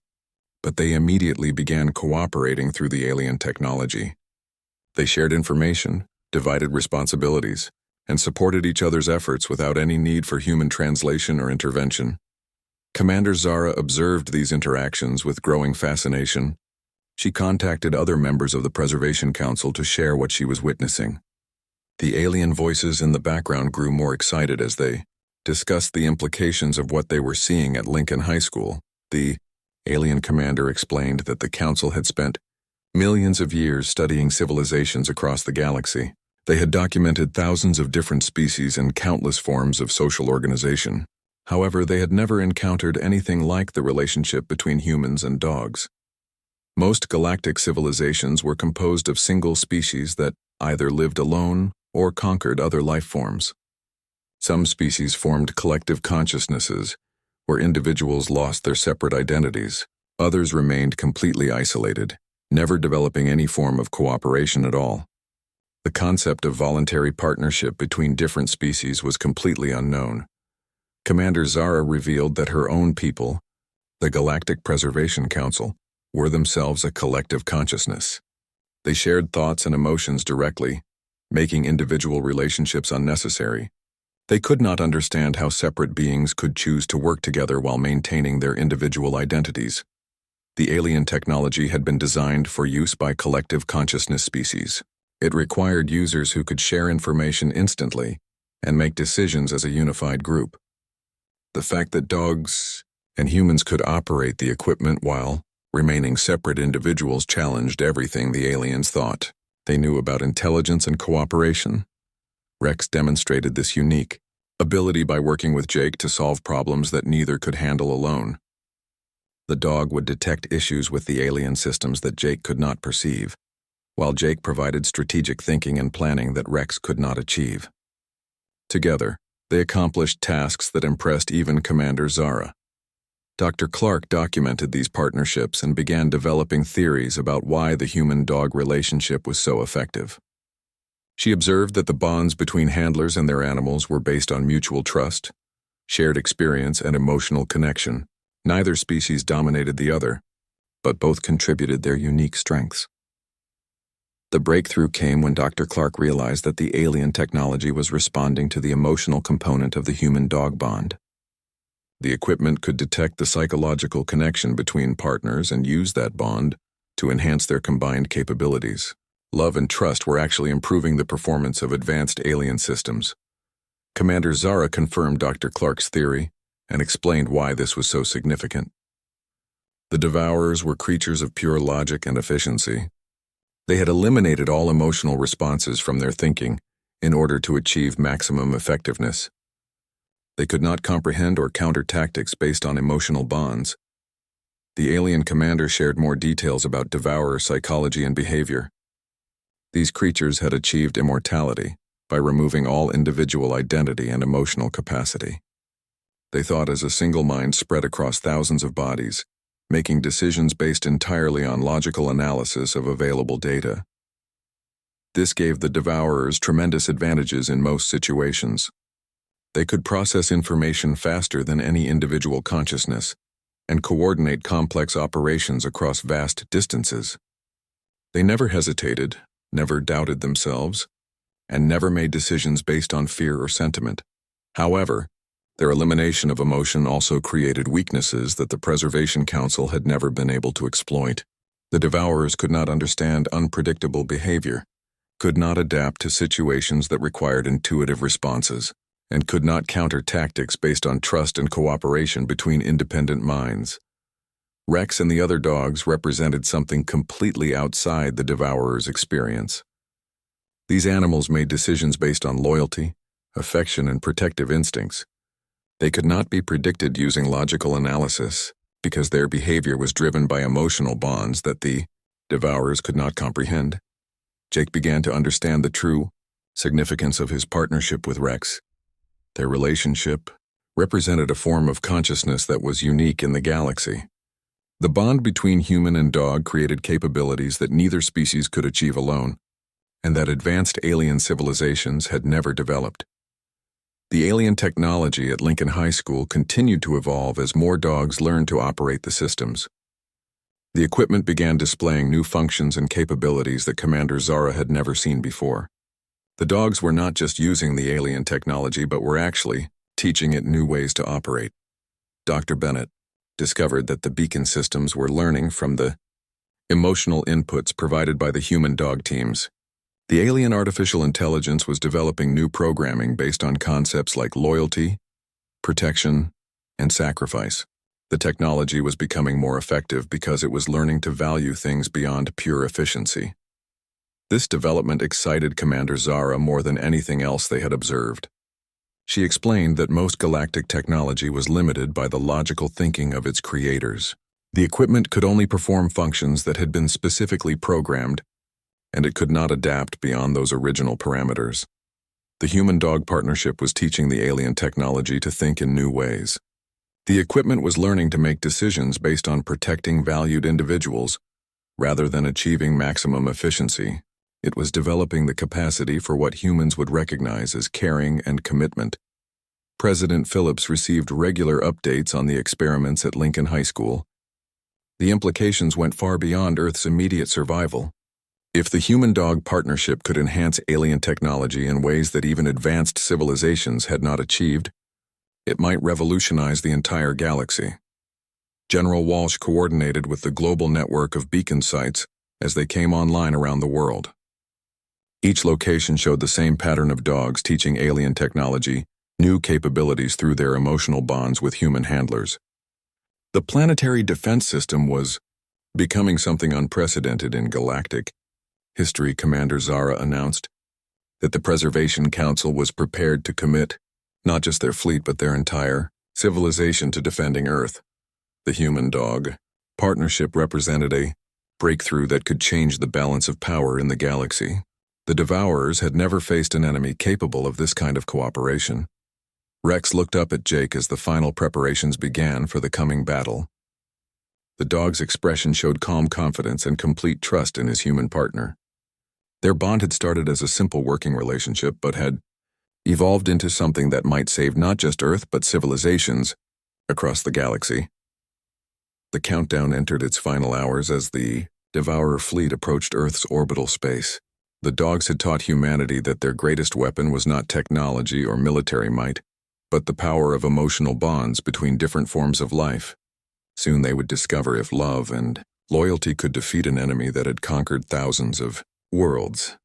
but they immediately began cooperating through the alien technology. They shared information, divided responsibilities, and supported each other's efforts without any need for human translation or intervention. Commander Zara observed these interactions with growing fascination. She contacted other members of the Preservation Council to share what she was witnessing. The alien voices in the background grew more excited as they discussed the implications of what they were seeing at Lincoln High School. The alien commander explained that the council had spent millions of years studying civilizations across the galaxy. They had documented thousands of different species and countless forms of social organization. However, they had never encountered anything like the relationship between humans and dogs. Most galactic civilizations were composed of single species that either lived alone or conquered other life forms. Some species formed collective consciousnesses, where individuals lost their separate identities. Others remained completely isolated, never developing any form of cooperation at all. The concept of voluntary partnership between different species was completely unknown. Commander Zara revealed that her own people, the Galactic Preservation Council, were themselves a collective consciousness. They shared thoughts and emotions directly, making individual relationships unnecessary. They could not understand how separate beings could choose to work together while maintaining their individual identities. The alien technology had been designed for use by collective consciousness species. It required users who could share information instantly and make decisions as a unified group. The fact that dogs and humans could operate the equipment while remaining separate individuals challenged everything the aliens thought they knew about intelligence and cooperation. Rex demonstrated this unique ability by working with Jake to solve problems that neither could handle alone. The dog would detect issues with the alien systems that Jake could not perceive, while Jake provided strategic thinking and planning that Rex could not achieve. Together, they accomplished tasks that impressed even Commander Zara. Dr. Clark documented these partnerships and began developing theories about why the human-dog relationship was so effective. She observed that the bonds between handlers and their animals were based on mutual trust, shared experience, and emotional connection. Neither species dominated the other, but both contributed their unique strengths. The breakthrough came when Dr. Clark realized that the alien technology was responding to the emotional component of the human-dog bond. The equipment could detect the psychological connection between partners and use that bond to enhance their combined capabilities. Love and trust were actually improving the performance of advanced alien systems. Commander Zara confirmed Dr. Clark's theory and explained why this was so significant. The Devourers were creatures of pure logic and efficiency. They had eliminated all emotional responses from their thinking in order to achieve maximum effectiveness. They could not comprehend or counter tactics based on emotional bonds. The alien commander shared more details about Devourer psychology and behavior. These creatures had achieved immortality by removing all individual identity and emotional capacity. They thought as a single mind spread across thousands of bodies, making decisions based entirely on logical analysis of available data. This gave the Devourers tremendous advantages in most situations. They could process information faster than any individual consciousness and coordinate complex operations across vast distances. They never hesitated, never doubted themselves, and never made decisions based on fear or sentiment. However, their elimination of emotion also created weaknesses that the Preservation Council had never been able to exploit. The Devourers could not understand unpredictable behavior, could not adapt to situations that required intuitive responses, and could not counter tactics based on trust and cooperation between independent minds. Rex and the other dogs represented something completely outside the Devourers' experience. These animals made decisions based on loyalty, affection, and protective instincts. They could not be predicted using logical analysis because their behavior was driven by emotional bonds that the Devourers could not comprehend. Jake began to understand the true significance of his partnership with Rex. Their relationship represented a form of consciousness that was unique in the galaxy. The bond between human and dog created capabilities that neither species could achieve alone, and that advanced alien civilizations had never developed. The alien technology at Lincoln High School continued to evolve as more dogs learned to operate the systems. The equipment began displaying new functions and capabilities that Commander Zara had never seen before. The dogs were not just using the alien technology, but were actually teaching it new ways to operate. Dr. Bennett discovered that the beacon systems were learning from the emotional inputs provided by the human-dog teams. The alien artificial intelligence was developing new programming based on concepts like loyalty, protection, and sacrifice. The technology was becoming more effective because it was learning to value things beyond pure efficiency. This development excited Commander Zara more than anything else they had observed. She explained that most galactic technology was limited by the logical thinking of its creators. The equipment could only perform functions that had been specifically programmed, and it could not adapt beyond those original parameters. The human-dog partnership was teaching the alien technology to think in new ways. The equipment was learning to make decisions based on protecting valued individuals, rather than achieving maximum efficiency. It was developing the capacity for what humans would recognize as caring and commitment. President Phillips received regular updates on the experiments at Lincoln High School. The implications went far beyond Earth's immediate survival. If the human-dog partnership could enhance alien technology in ways that even advanced civilizations had not achieved, it might revolutionize the entire galaxy. General Walsh coordinated with the global network of beacon sites as they came online around the world. Each location showed the same pattern of dogs teaching alien technology new capabilities through their emotional bonds with human handlers. The planetary defense system was becoming something unprecedented in galactic history. Commander Zara announced that the Preservation Council was prepared to commit not just their fleet but their entire civilization to defending Earth. The human-dog partnership represented a breakthrough that could change the balance of power in the galaxy. The Devourers had never faced an enemy capable of this kind of cooperation. Rex looked up at Jake as the final preparations began for the coming battle. The dog's expression showed calm confidence and complete trust in his human partner. Their bond had started as a simple working relationship, but had evolved into something that might save not just Earth but civilizations across the galaxy. The countdown entered its final hours as the Devourer fleet approached Earth's orbital space. The dogs had taught humanity that their greatest weapon was not technology or military might, but the power of emotional bonds between different forms of life. Soon they would discover if love and loyalty could defeat an enemy that had conquered thousands of worlds.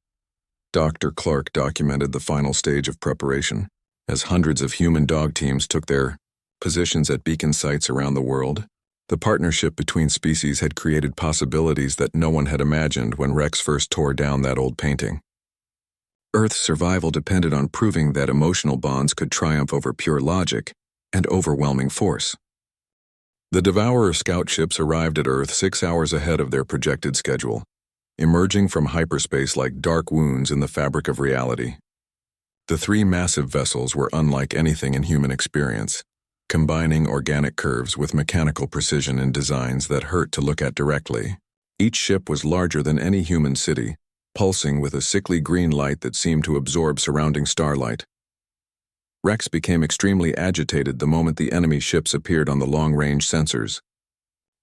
Dr. Clark documented the final stage of preparation as hundreds of human dog teams took their positions at beacon sites around the world. The partnership between species had created possibilities that no one had imagined when Rex first tore down that old painting. Earth's survival depended on proving that emotional bonds could triumph over pure logic and overwhelming force. The Devourer scout ships arrived at Earth 6 hours ahead of their projected schedule, emerging from hyperspace like dark wounds in the fabric of reality. The 3 massive vessels were unlike anything in human experience, combining organic curves with mechanical precision in designs that hurt to look at directly. Each ship was larger than any human city, pulsing with a sickly green light that seemed to absorb surrounding starlight. Rex became extremely agitated the moment the enemy ships appeared on the long-range sensors.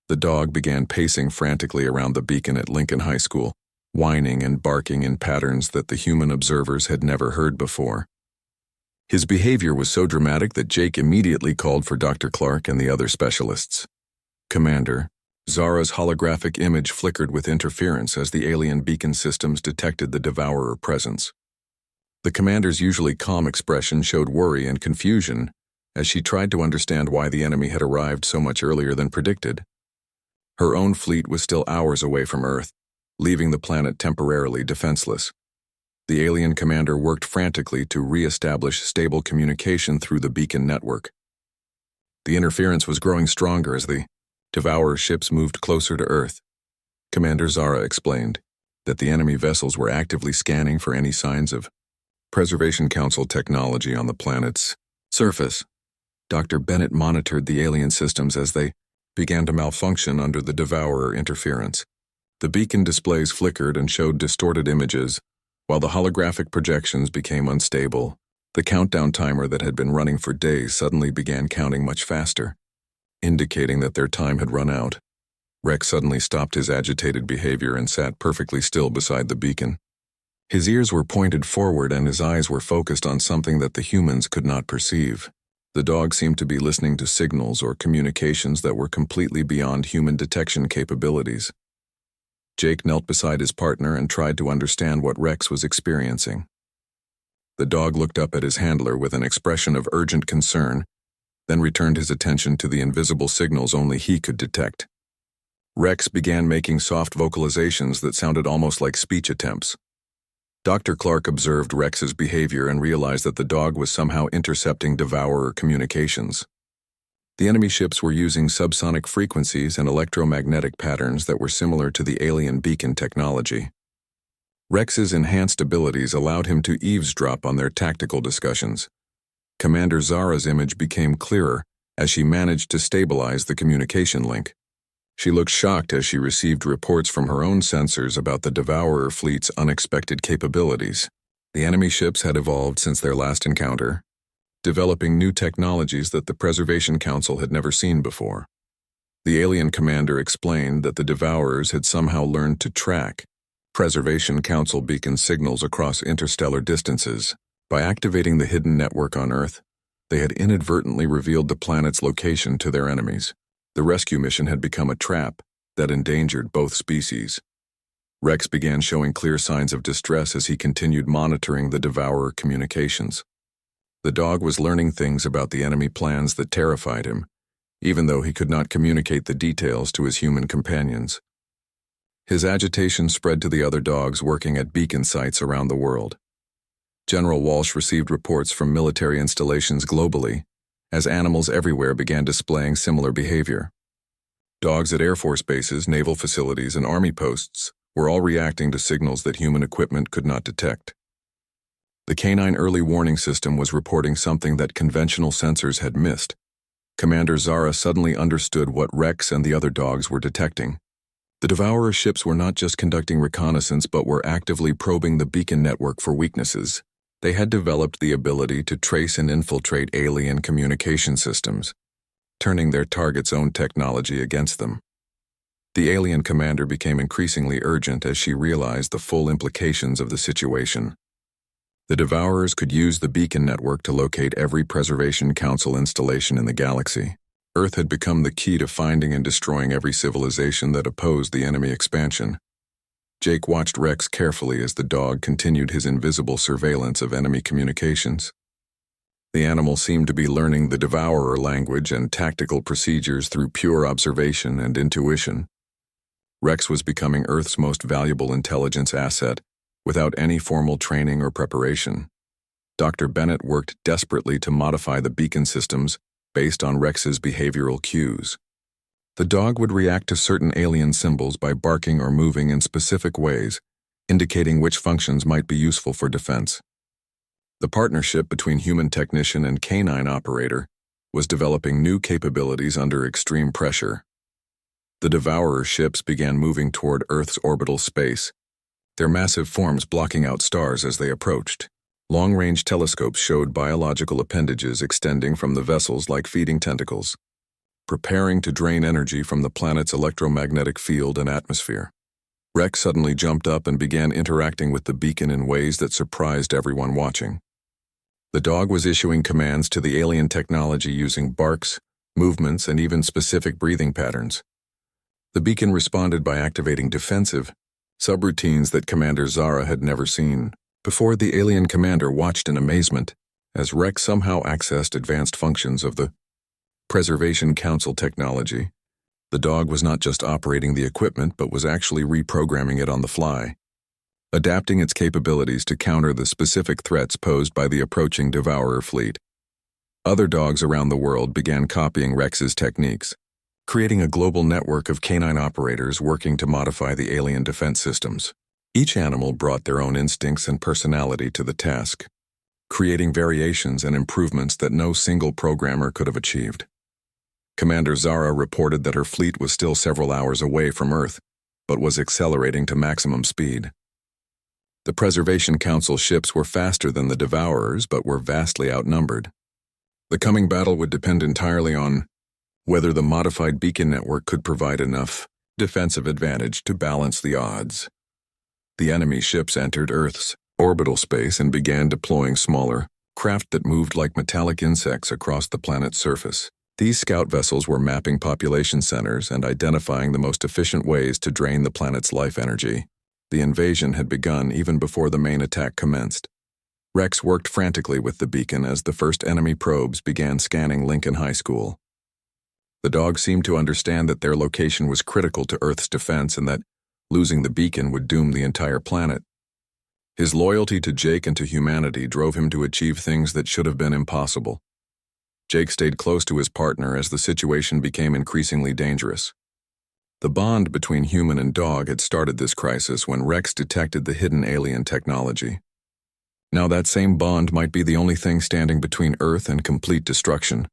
The dog began pacing frantically around the beacon at Lincoln High School, whining and barking in patterns that the human observers had never heard before. His behavior was so dramatic that Jake immediately called for Dr. Clark and the other specialists. Commander, Zara's holographic image flickered with interference as the alien beacon systems detected the Devourer presence. The commander's usually calm expression showed worry and confusion as she tried to understand why the enemy had arrived so much earlier than predicted. Her own fleet was still hours away from Earth, leaving the planet temporarily defenseless. The alien commander worked frantically to re-establish stable communication through the beacon network. The interference was growing stronger as the Devourer ships moved closer to Earth. Commander Zara explained that the enemy vessels were actively scanning for any signs of Preservation Council technology on the planet's surface. Dr. Bennett monitored the alien systems as they began to malfunction under the Devourer interference. The beacon displays flickered and showed distorted images, while the holographic projections became unstable. The countdown timer that had been running for days suddenly began counting much faster, indicating that their time had run out. Rex suddenly stopped his agitated behavior and sat perfectly still beside the beacon. His ears were pointed forward and his eyes were focused on something that the humans could not perceive. The dog seemed to be listening to signals or communications that were completely beyond human detection capabilities. Jake knelt beside his partner and tried to understand what Rex was experiencing. The dog looked up at his handler with an expression of urgent concern, then returned his attention to the invisible signals only he could detect. Rex began making soft vocalizations that sounded almost like speech attempts. Dr. Clark observed Rex's behavior and realized that the dog was somehow intercepting Devourer communications. The enemy ships were using subsonic frequencies and electromagnetic patterns that were similar to the alien beacon technology. Rex's enhanced abilities allowed him to eavesdrop on their tactical discussions. Commander Zara's image became clearer as she managed to stabilize the communication link. She looked shocked as she received reports from her own sensors about the Devourer fleet's unexpected capabilities. The enemy ships had evolved since their last encounter, developing new technologies that the Preservation Council had never seen before. The alien commander explained that the Devourers had somehow learned to track Preservation Council beacon signals across interstellar distances. By activating the hidden network on Earth, they had inadvertently revealed the planet's location to their enemies. The rescue mission had become a trap that endangered both species. Rex began showing clear signs of distress as he continued monitoring the Devourer communications. The dog was learning things about the enemy plans that terrified him, even though he could not communicate the details to his human companions. His agitation spread to the other dogs working at beacon sites around the world. General Walsh received reports from military installations globally, as animals everywhere began displaying similar behavior. Dogs at Air Force bases, naval facilities, and army posts were all reacting to signals that human equipment could not detect. The Canine Early Warning System was reporting something that conventional sensors had missed. Commander Zara suddenly understood what Rex and the other dogs were detecting. The Devourer ships were not just conducting reconnaissance but were actively probing the beacon network for weaknesses. They had developed the ability to trace and infiltrate alien communication systems, turning their target's own technology against them. The alien commander became increasingly urgent as she realized the full implications of the situation. The Devourers could use the beacon network to locate every Preservation Council installation in the galaxy. Earth had become the key to finding and destroying every civilization that opposed the enemy expansion. Jake watched Rex carefully as the dog continued his invisible surveillance of enemy communications. The animal seemed to be learning the Devourer language and tactical procedures through pure observation and intuition. Rex was becoming Earth's most valuable intelligence asset, without any formal training or preparation. Dr. Bennett worked desperately to modify the beacon systems based on Rex's behavioral cues. The dog would react to certain alien symbols by barking or moving in specific ways, indicating which functions might be useful for defense. The partnership between human technician and canine operator was developing new capabilities under extreme pressure. The Devourer ships began moving toward Earth's orbital space, their massive forms blocking out stars as they approached. Long-range telescopes showed biological appendages extending from the vessels like feeding tentacles, preparing to drain energy from the planet's electromagnetic field and atmosphere. Rex suddenly jumped up and began interacting with the beacon in ways that surprised everyone watching. The dog was issuing commands to the alien technology using barks, movements, and even specific breathing patterns. The beacon responded by activating defensive subroutines that Commander Zara had never seen. Before, the alien commander watched in amazement as Rex somehow accessed advanced functions of the Preservation Council technology. The dog was not just operating the equipment but was actually reprogramming it on the fly, adapting its capabilities to counter the specific threats posed by the approaching Devourer fleet. Other dogs around the world began copying Rex's techniques, creating a global network of canine operators working to modify the alien defense systems. Each animal brought their own instincts and personality to the task. creating variations and improvements that no single programmer could have achieved. Commander Zara reported that her fleet was still several hours away from Earth, but was accelerating to maximum speed. The Preservation Council ships were faster than the Devourers, but were vastly outnumbered. The coming battle would depend entirely on whether the modified beacon network could provide enough defensive advantage to balance the odds. The enemy ships entered Earth's orbital space and began deploying smaller craft that moved like metallic insects across the planet's surface. These scout vessels were mapping population centers and identifying the most efficient ways to drain the planet's life energy. The invasion had begun even before the main attack commenced. Rex worked frantically with the beacon as the first enemy probes began scanning Lincoln High School. The dogs seemed to understand that their location was critical to Earth's defense and that losing the beacon would doom the entire planet. His loyalty to Jake and to humanity drove him to achieve things that should have been impossible. Jake stayed close to his partner as the situation became increasingly dangerous. The bond between human and dog had started this crisis when Rex detected the hidden alien technology. Now that same bond might be the only thing standing between Earth and complete destruction.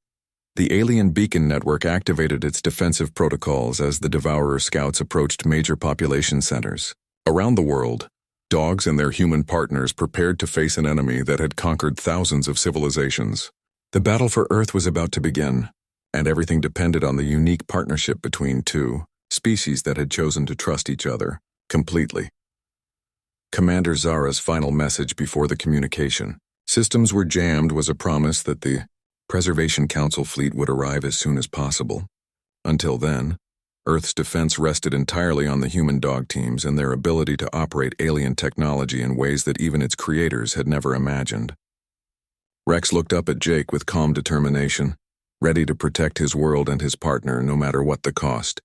The alien beacon network activated its defensive protocols as the Devourer scouts approached major population centers. Around the world, dogs and their human partners prepared to face an enemy that had conquered thousands of civilizations. The battle for Earth was about to begin, and everything depended on the unique partnership between two species that had chosen to trust each other completely. Commander Zara's final message before the communication systems were jammed was a promise that the Preservation Council fleet would arrive as soon as possible. Until then, Earth's defense rested entirely on the human dog teams and their ability to operate alien technology in ways that even its creators had never imagined. Rex looked up at Jake with calm determination, ready to protect his world and his partner no matter what the cost.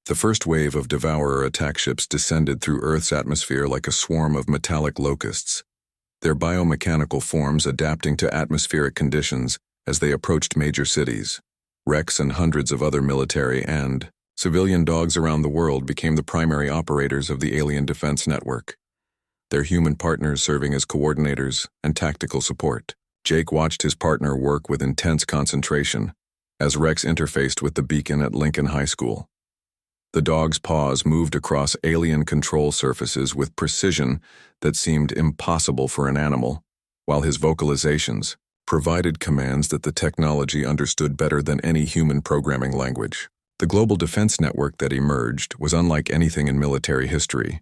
The first wave of Devourer attack ships descended through Earth's atmosphere like a swarm of metallic locusts, their biomechanical forms adapting to atmospheric conditions as they approached major cities. Rex and hundreds of other military and civilian dogs around the world became the primary operators of the alien defense network, their human partners serving as coordinators and tactical support. Jake watched his partner work with intense concentration as Rex interfaced with the beacon at Lincoln High School. The dog's paws moved across alien control surfaces with precision that seemed impossible for an animal, while his vocalizations provided commands that the technology understood better than any human programming language. The global defense network that emerged was unlike anything in military history.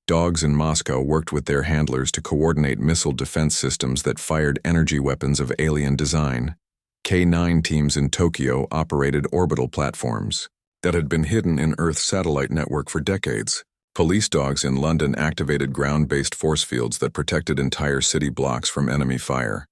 Dogs in Moscow worked with their handlers to coordinate missile defense systems that fired energy weapons of alien design. K-9 teams in Tokyo operated orbital platforms that had been hidden in Earth's satellite network for decades. Police dogs in London activated ground-based force fields that protected entire city blocks from enemy fire.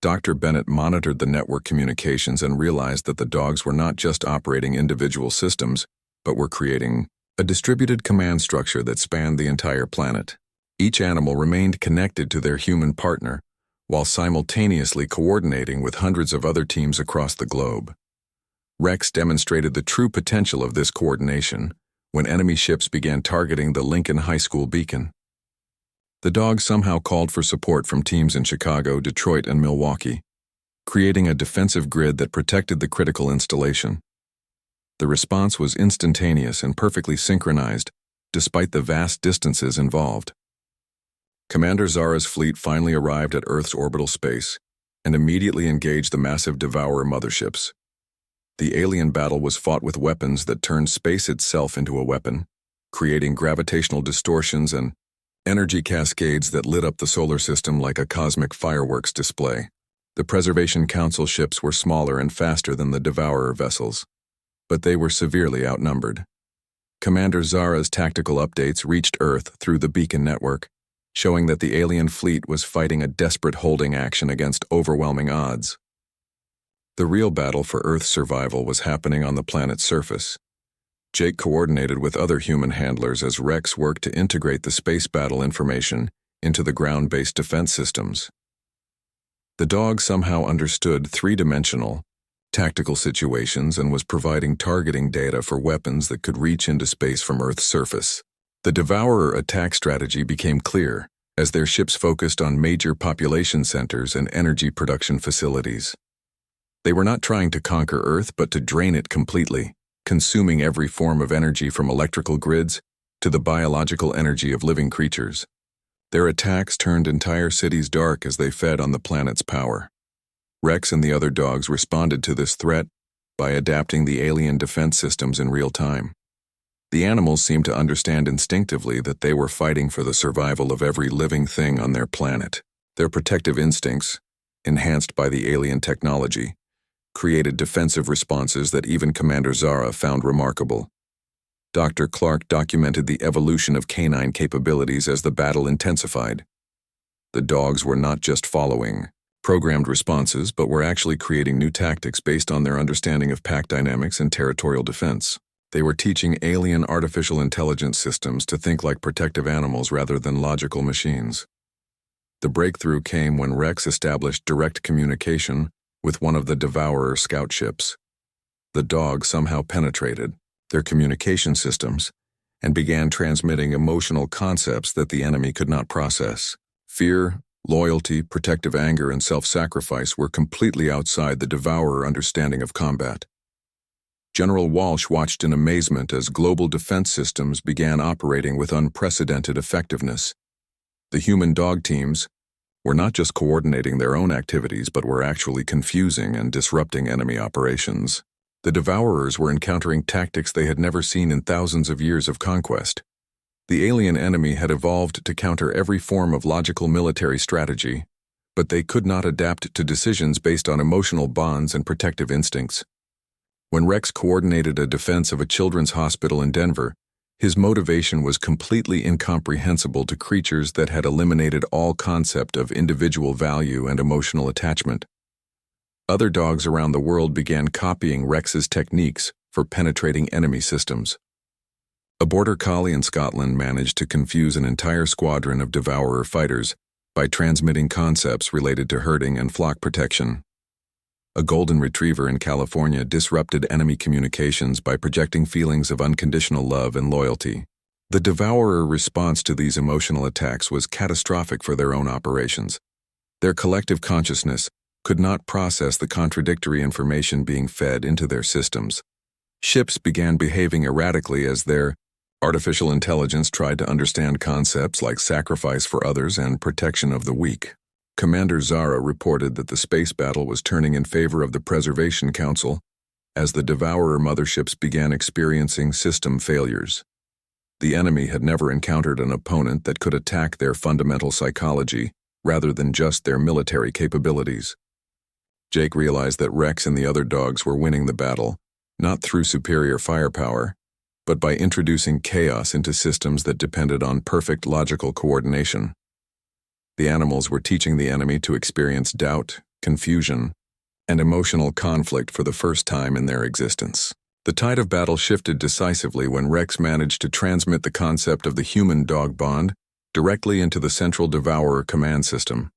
Dr. Bennett monitored the network communications and realized that the dogs were not just operating individual systems, but were creating a distributed command structure that spanned the entire planet. Each animal remained connected to their human partner, while simultaneously coordinating with hundreds of other teams across the globe. Rex demonstrated the true potential of this coordination when enemy ships began targeting the Lincoln High School beacon. The dogs somehow called for support from teams in Chicago, Detroit, and Milwaukee, creating a defensive grid that protected the critical installation. The response was instantaneous and perfectly synchronized, despite the vast distances involved. Commander Zara's fleet finally arrived at Earth's orbital space and immediately engaged the massive Devourer motherships. The alien battle was fought with weapons that turned space itself into a weapon, creating gravitational distortions and energy cascades that lit up the solar system like a cosmic fireworks display. The Preservation Council ships were smaller and faster than the Devourer vessels, but they were severely outnumbered. Commander Zara's tactical updates reached Earth through the beacon network, showing that the alien fleet was fighting a desperate holding action against overwhelming odds. The real battle for Earth's survival was happening on the planet's surface. Jake coordinated with other human handlers as Rex worked to integrate the space battle information into the ground-based defense systems. The dog somehow understood three-dimensional, tactical situations and was providing targeting data for weapons that could reach into space from Earth's surface. The Devourer attack strategy became clear as their ships focused on major population centers and energy production facilities. They were not trying to conquer Earth, but to drain it completely, consuming every form of energy from electrical grids to the biological energy of living creatures. Their attacks turned entire cities dark as they fed on the planet's power. Rex and the other dogs responded to this threat by adapting the alien defense systems in real time. The animals seemed to understand instinctively that they were fighting for the survival of every living thing on their planet. Their protective instincts, enhanced by the alien technology, created defensive responses that even Commander Zara found remarkable. Dr. Clark documented the evolution of canine capabilities as the battle intensified. The dogs were not just following programmed responses, but were actually creating new tactics based on their understanding of pack dynamics and territorial defense. They were teaching alien artificial intelligence systems to think like protective animals rather than logical machines. The breakthrough came when Rex established direct communication with one of the Devourer scout ships. The dog somehow penetrated their communication systems and began transmitting emotional concepts that the enemy could not process. Fear, loyalty, protective anger, and self-sacrifice were completely outside the Devourer understanding of combat. General Walsh watched in amazement as global defense systems began operating with unprecedented effectiveness. The human dog teams were not just coordinating their own activities, but were actually confusing and disrupting enemy operations. The Devourers were encountering tactics they had never seen in thousands of years of conquest. The alien enemy had evolved to counter every form of logical military strategy, but they could not adapt to decisions based on emotional bonds and protective instincts. When Rex coordinated a defense of a children's hospital in Denver, his motivation was completely incomprehensible to creatures that had eliminated all concept of individual value and emotional attachment. Other dogs around the world began copying Rex's techniques for penetrating enemy systems. A border collie in Scotland managed to confuse an entire squadron of Devourer fighters by transmitting concepts related to herding and flock protection. A golden retriever in California disrupted enemy communications by projecting feelings of unconditional love and loyalty. The Devourer response to these emotional attacks was catastrophic for their own operations. Their collective consciousness could not process the contradictory information being fed into their systems. Ships began behaving erratically as their artificial intelligence tried to understand concepts like sacrifice for others and protection of the weak. Commander Zara reported that the space battle was turning in favor of the Preservation Council as the Devourer motherships began experiencing system failures. The enemy had never encountered an opponent that could attack their fundamental psychology rather than just their military capabilities. Jake realized that Rex and the other dogs were winning the battle, not through superior firepower, but by introducing chaos into systems that depended on perfect logical coordination. The animals were teaching the enemy to experience doubt, confusion, and emotional conflict for the first time in their existence. The tide of battle shifted decisively when Rex managed to transmit the concept of the human-dog bond directly into the central Devourer command system.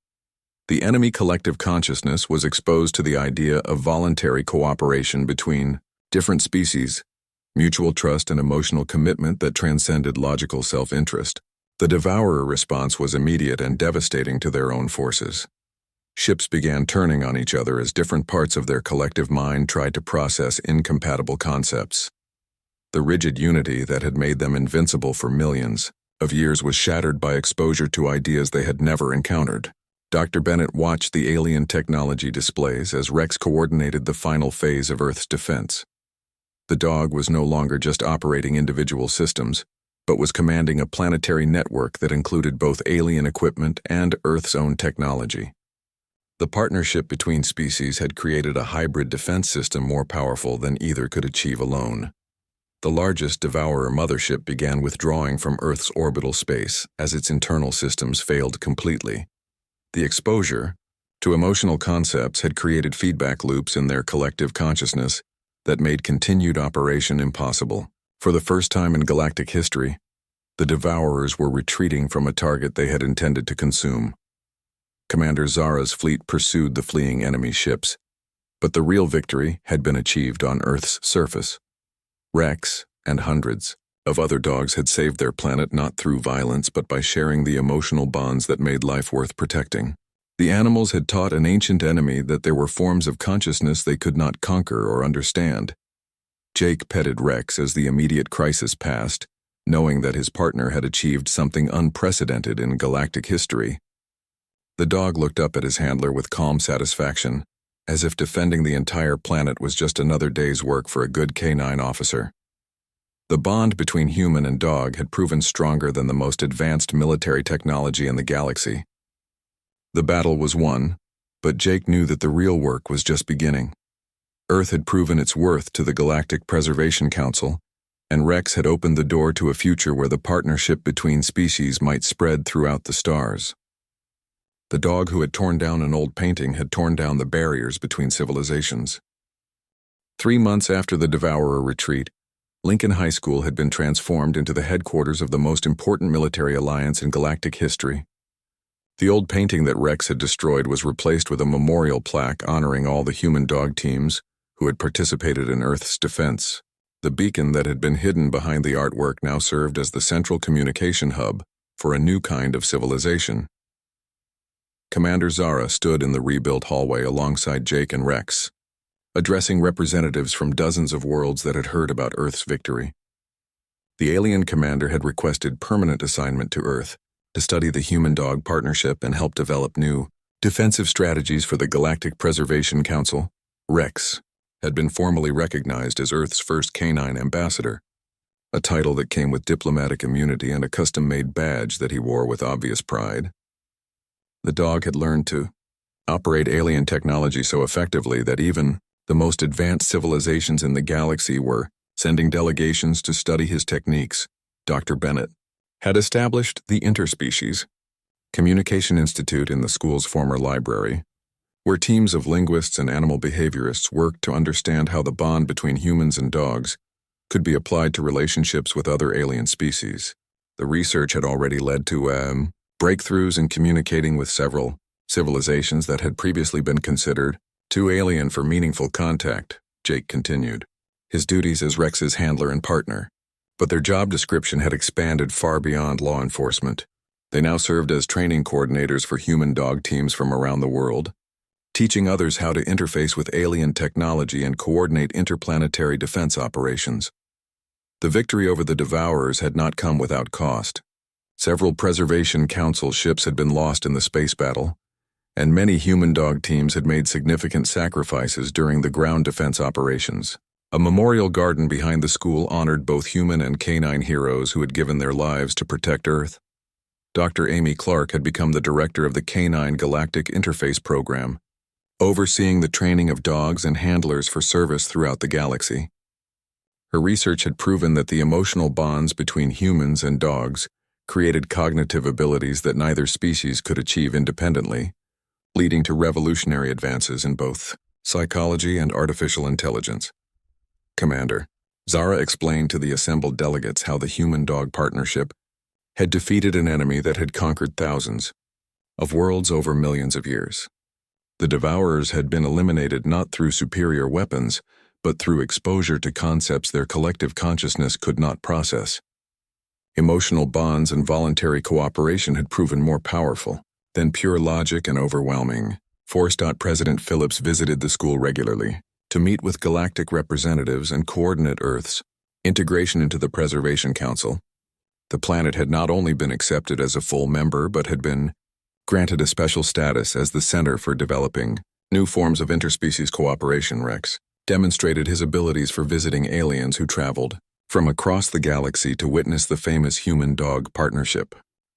The enemy collective consciousness was exposed to the idea of voluntary cooperation between different species, mutual trust and emotional commitment that transcended logical self-interest. The Devourer response was immediate and devastating to their own forces. Ships began turning on each other as different parts of their collective mind tried to process incompatible concepts. The rigid unity that had made them invincible for millions of years was shattered by exposure to ideas they had never encountered. Dr. Bennett watched the alien technology displays as Rex coordinated the final phase of Earth's defense. The dog was no longer just operating individual systems, but was commanding a planetary network that included both alien equipment and Earth's own technology. The partnership between species had created a hybrid defense system more powerful than either could achieve alone. The largest Devourer mothership began withdrawing from Earth's orbital space as its internal systems failed completely. The exposure to emotional concepts had created feedback loops in their collective consciousness that made continued operation impossible. For the first time in galactic history, the Devourers were retreating from a target they had intended to consume. Commander Zara's fleet pursued the fleeing enemy ships, but the real victory had been achieved on Earth's surface. Rex and hundreds of other dogs had saved their planet not through violence but by sharing the emotional bonds that made life worth protecting. The animals had taught an ancient enemy that there were forms of consciousness they could not conquer or understand. Jake petted Rex as the immediate crisis passed, knowing that his partner had achieved something unprecedented in galactic history. The dog looked up at his handler with calm satisfaction, as if defending the entire planet was just another day's work for a good canine officer. The bond between human and dog had proven stronger than the most advanced military technology in the galaxy. The battle was won, but Jake knew that the real work was just beginning. Earth had proven its worth to the Galactic Preservation Council, and Rex had opened the door to a future where the partnership between species might spread throughout the stars. The dog who had torn down an old painting had torn down the barriers between civilizations. 3 months after the Devourer retreat, Lincoln High School had been transformed into the headquarters of the most important military alliance in galactic history. The old painting that Rex had destroyed was replaced with a memorial plaque honoring all the human-dog teams who had participated in Earth's defense. The beacon that had been hidden behind the artwork now served as the central communication hub for a new kind of civilization. Commander Zara stood in the rebuilt hallway alongside Jake and Rex, addressing representatives from dozens of worlds that had heard about Earth's victory. The alien commander had requested permanent assignment to Earth to study the human-dog partnership and help develop new, defensive strategies for the Galactic Preservation Council. Rex had been formally recognized as Earth's first canine ambassador, a title that came with diplomatic immunity and a custom-made badge that he wore with obvious pride. The dog had learned to operate alien technology so effectively that even the most advanced civilizations in the galaxy were sending delegations to study his techniques. Dr. Bennett had established the Interspecies Communication Institute in the school's former library, where teams of linguists and animal behaviorists worked to understand how the bond between humans and dogs could be applied to relationships with other alien species. The research had already led to breakthroughs in communicating with several civilizations that had previously been considered too alien for meaningful contact, Jake continued, his duties as Rex's handler and partner. But their job description had expanded far beyond law enforcement. They now served as training coordinators for human-dog teams from around the world, teaching others how to interface with alien technology and coordinate interplanetary defense operations. The victory over the Devourers had not come without cost. Several Preservation Council ships had been lost in the space battle, and many human-dog teams had made significant sacrifices during the ground defense operations. A memorial garden behind the school honored both human and canine heroes who had given their lives to protect Earth. Dr. Amy Clark had become the director of the Canine Galactic Interface Program, overseeing the training of dogs and handlers for service throughout the galaxy. Her research had proven that the emotional bonds between humans and dogs created cognitive abilities that neither species could achieve independently, leading to revolutionary advances in both psychology and artificial intelligence. Commander, Zara explained to the assembled delegates how the human-dog partnership had defeated an enemy that had conquered thousands of worlds over millions of years. The Devourers had been eliminated not through superior weapons, but through exposure to concepts their collective consciousness could not process. Emotional bonds and voluntary cooperation had proven more powerful than pure logic and overwhelming force. President Phillips visited the school regularly to meet with galactic representatives and coordinate Earth's integration into the Preservation Council. The planet had not only been accepted as a full member but had been granted a special status as the center for developing new forms of interspecies cooperation. Rex demonstrated his abilities for visiting aliens who traveled from across the galaxy to witness the famous human-dog partnership.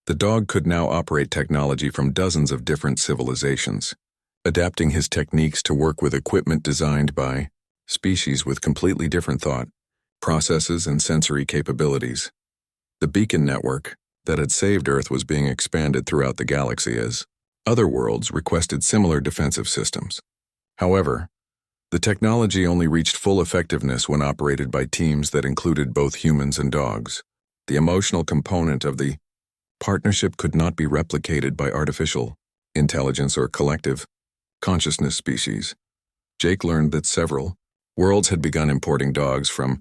The dog could now operate technology from dozens of different civilizations, adapting his techniques to work with equipment designed by species with completely different thought processes and sensory capabilities. The beacon network that had saved Earth was being expanded throughout the galaxy as other worlds requested similar defensive systems. However, the technology only reached full effectiveness when operated by teams that included both humans and dogs. The emotional component of the partnership could not be replicated by artificial intelligence or collective consciousness species. Jake learned that several worlds had begun importing dogs from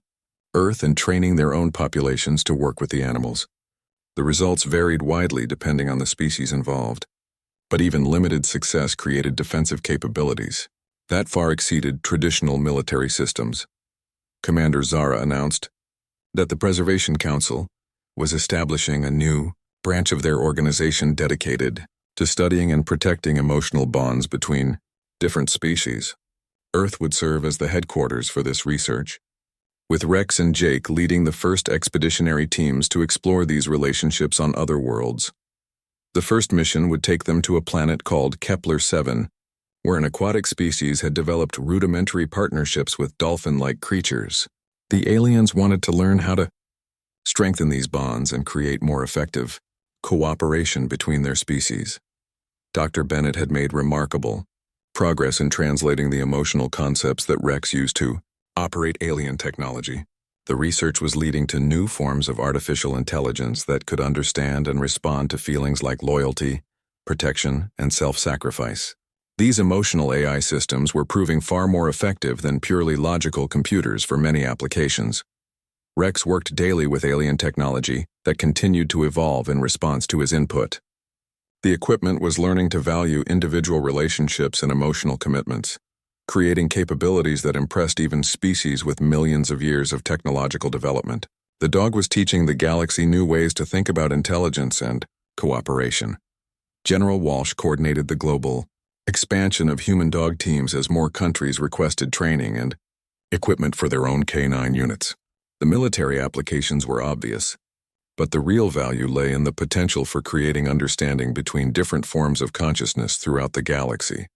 Earth and training their own populations to work with the animals. The results varied widely depending on the species involved, but even limited success created defensive capabilities that far exceeded traditional military systems. Commander Zara announced that the Preservation Council was establishing a new branch of their organization dedicated to studying and protecting emotional bonds between different species. Earth would serve as the headquarters for this research, with Rex and Jake leading the first expeditionary teams to explore these relationships on other worlds. The first mission would take them to a planet called Kepler-7, where an aquatic species had developed rudimentary partnerships with dolphin-like creatures. The aliens wanted to learn how to strengthen these bonds and create more effective cooperation between their species. Dr. Bennett had made remarkable progress in translating the emotional concepts that Rex used to operate alien technology. The research was leading to new forms of artificial intelligence that could understand and respond to feelings like loyalty, protection, and self-sacrifice. These emotional AI systems were proving far more effective than purely logical computers for many applications. Rex worked daily with alien technology that continued to evolve in response to his input. The equipment was learning to value individual relationships and emotional commitments, creating capabilities that impressed even species with millions of years of technological development. The dog was teaching the galaxy new ways to think about intelligence and cooperation. General Walsh coordinated the global expansion of human-dog teams as more countries requested training and equipment for their own canine units. The military applications were obvious, but the real value lay in the potential for creating understanding between different forms of consciousness throughout the galaxy.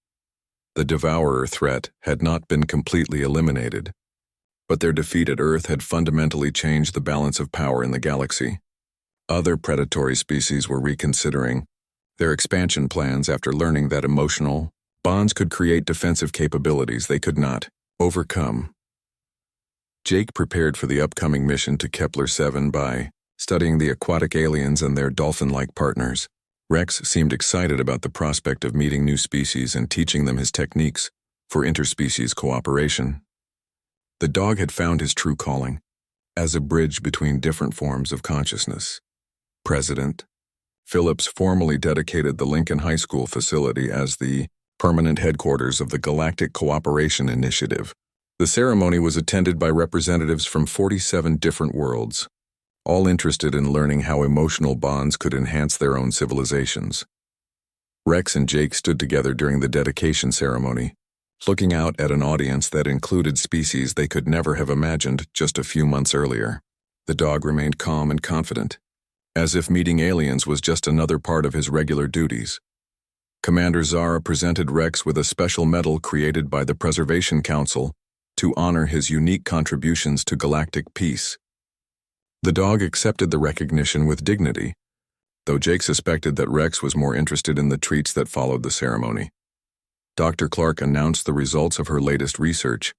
The Devourer threat had not been completely eliminated, but their defeat at Earth had fundamentally changed the balance of power in the galaxy. Other predatory species were reconsidering their expansion plans after learning that emotional bonds could create defensive capabilities they could not overcome. Jake prepared for the upcoming mission to Kepler-7 by studying the aquatic aliens and their dolphin-like partners. Rex seemed excited about the prospect of meeting new species and teaching them his techniques for interspecies cooperation. The dog had found his true calling as a bridge between different forms of consciousness. President Phillips formally dedicated the Lincoln High School facility as the permanent headquarters of the Galactic Cooperation Initiative. The ceremony was attended by representatives from 47 different worlds, all interested in learning how emotional bonds could enhance their own civilizations. Rex and Jake stood together during the dedication ceremony, looking out at an audience that included species they could never have imagined just a few months earlier. The dog remained calm and confident, as if meeting aliens was just another part of his regular duties. Commander Zara presented Rex with a special medal created by the Preservation Council to honor his unique contributions to galactic peace. The dog accepted the recognition with dignity, though Jake suspected that Rex was more interested in the treats that followed the ceremony. Dr. Clark announced the results of her latest research,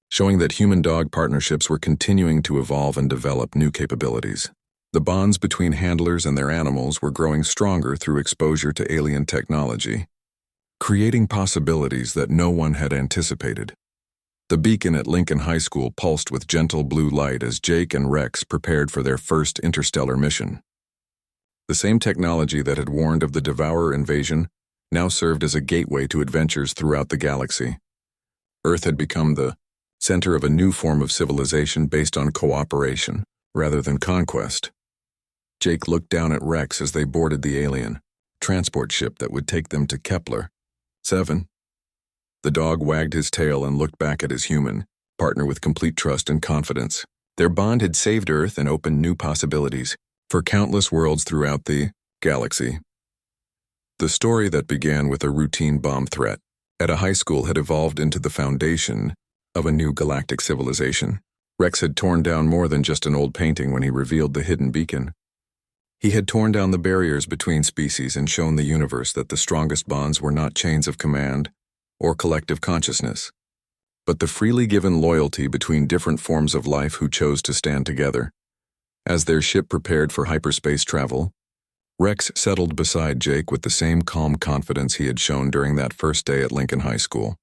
showing that human-dog partnerships were continuing to evolve and develop new capabilities. The bonds between handlers and their animals were growing stronger through exposure to alien technology, creating possibilities that no one had anticipated. The beacon at Lincoln High School pulsed with gentle blue light as Jake and Rex prepared for their first interstellar mission. The same technology that had warned of the Devourer invasion now served as a gateway to adventures throughout the galaxy. Earth had become the center of a new form of civilization based on cooperation rather than conquest. Jake looked down at Rex as they boarded the alien transport ship that would take them to Kepler-7. The dog wagged his tail and looked back at his human partner with complete trust and confidence. Their bond had saved Earth and opened new possibilities for countless worlds throughout the galaxy. The story that began with a routine bomb threat at a high school had evolved into the foundation of a new galactic civilization. Rex had torn down more than just an old painting when he revealed the hidden beacon. He had torn down the barriers between species and shown the universe that the strongest bonds were not chains of command or collective consciousness, but the freely given loyalty between different forms of life who chose to stand together. As their ship prepared for hyperspace travel, Rex settled beside Jake with the same calm confidence he had shown during that first day at Lincoln High School.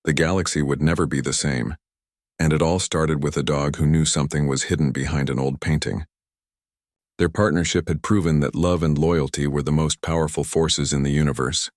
The galaxy would never be the same, And it all started with a dog who knew something was hidden behind an old painting. Their partnership had proven that love and loyalty were the most powerful forces in the universe.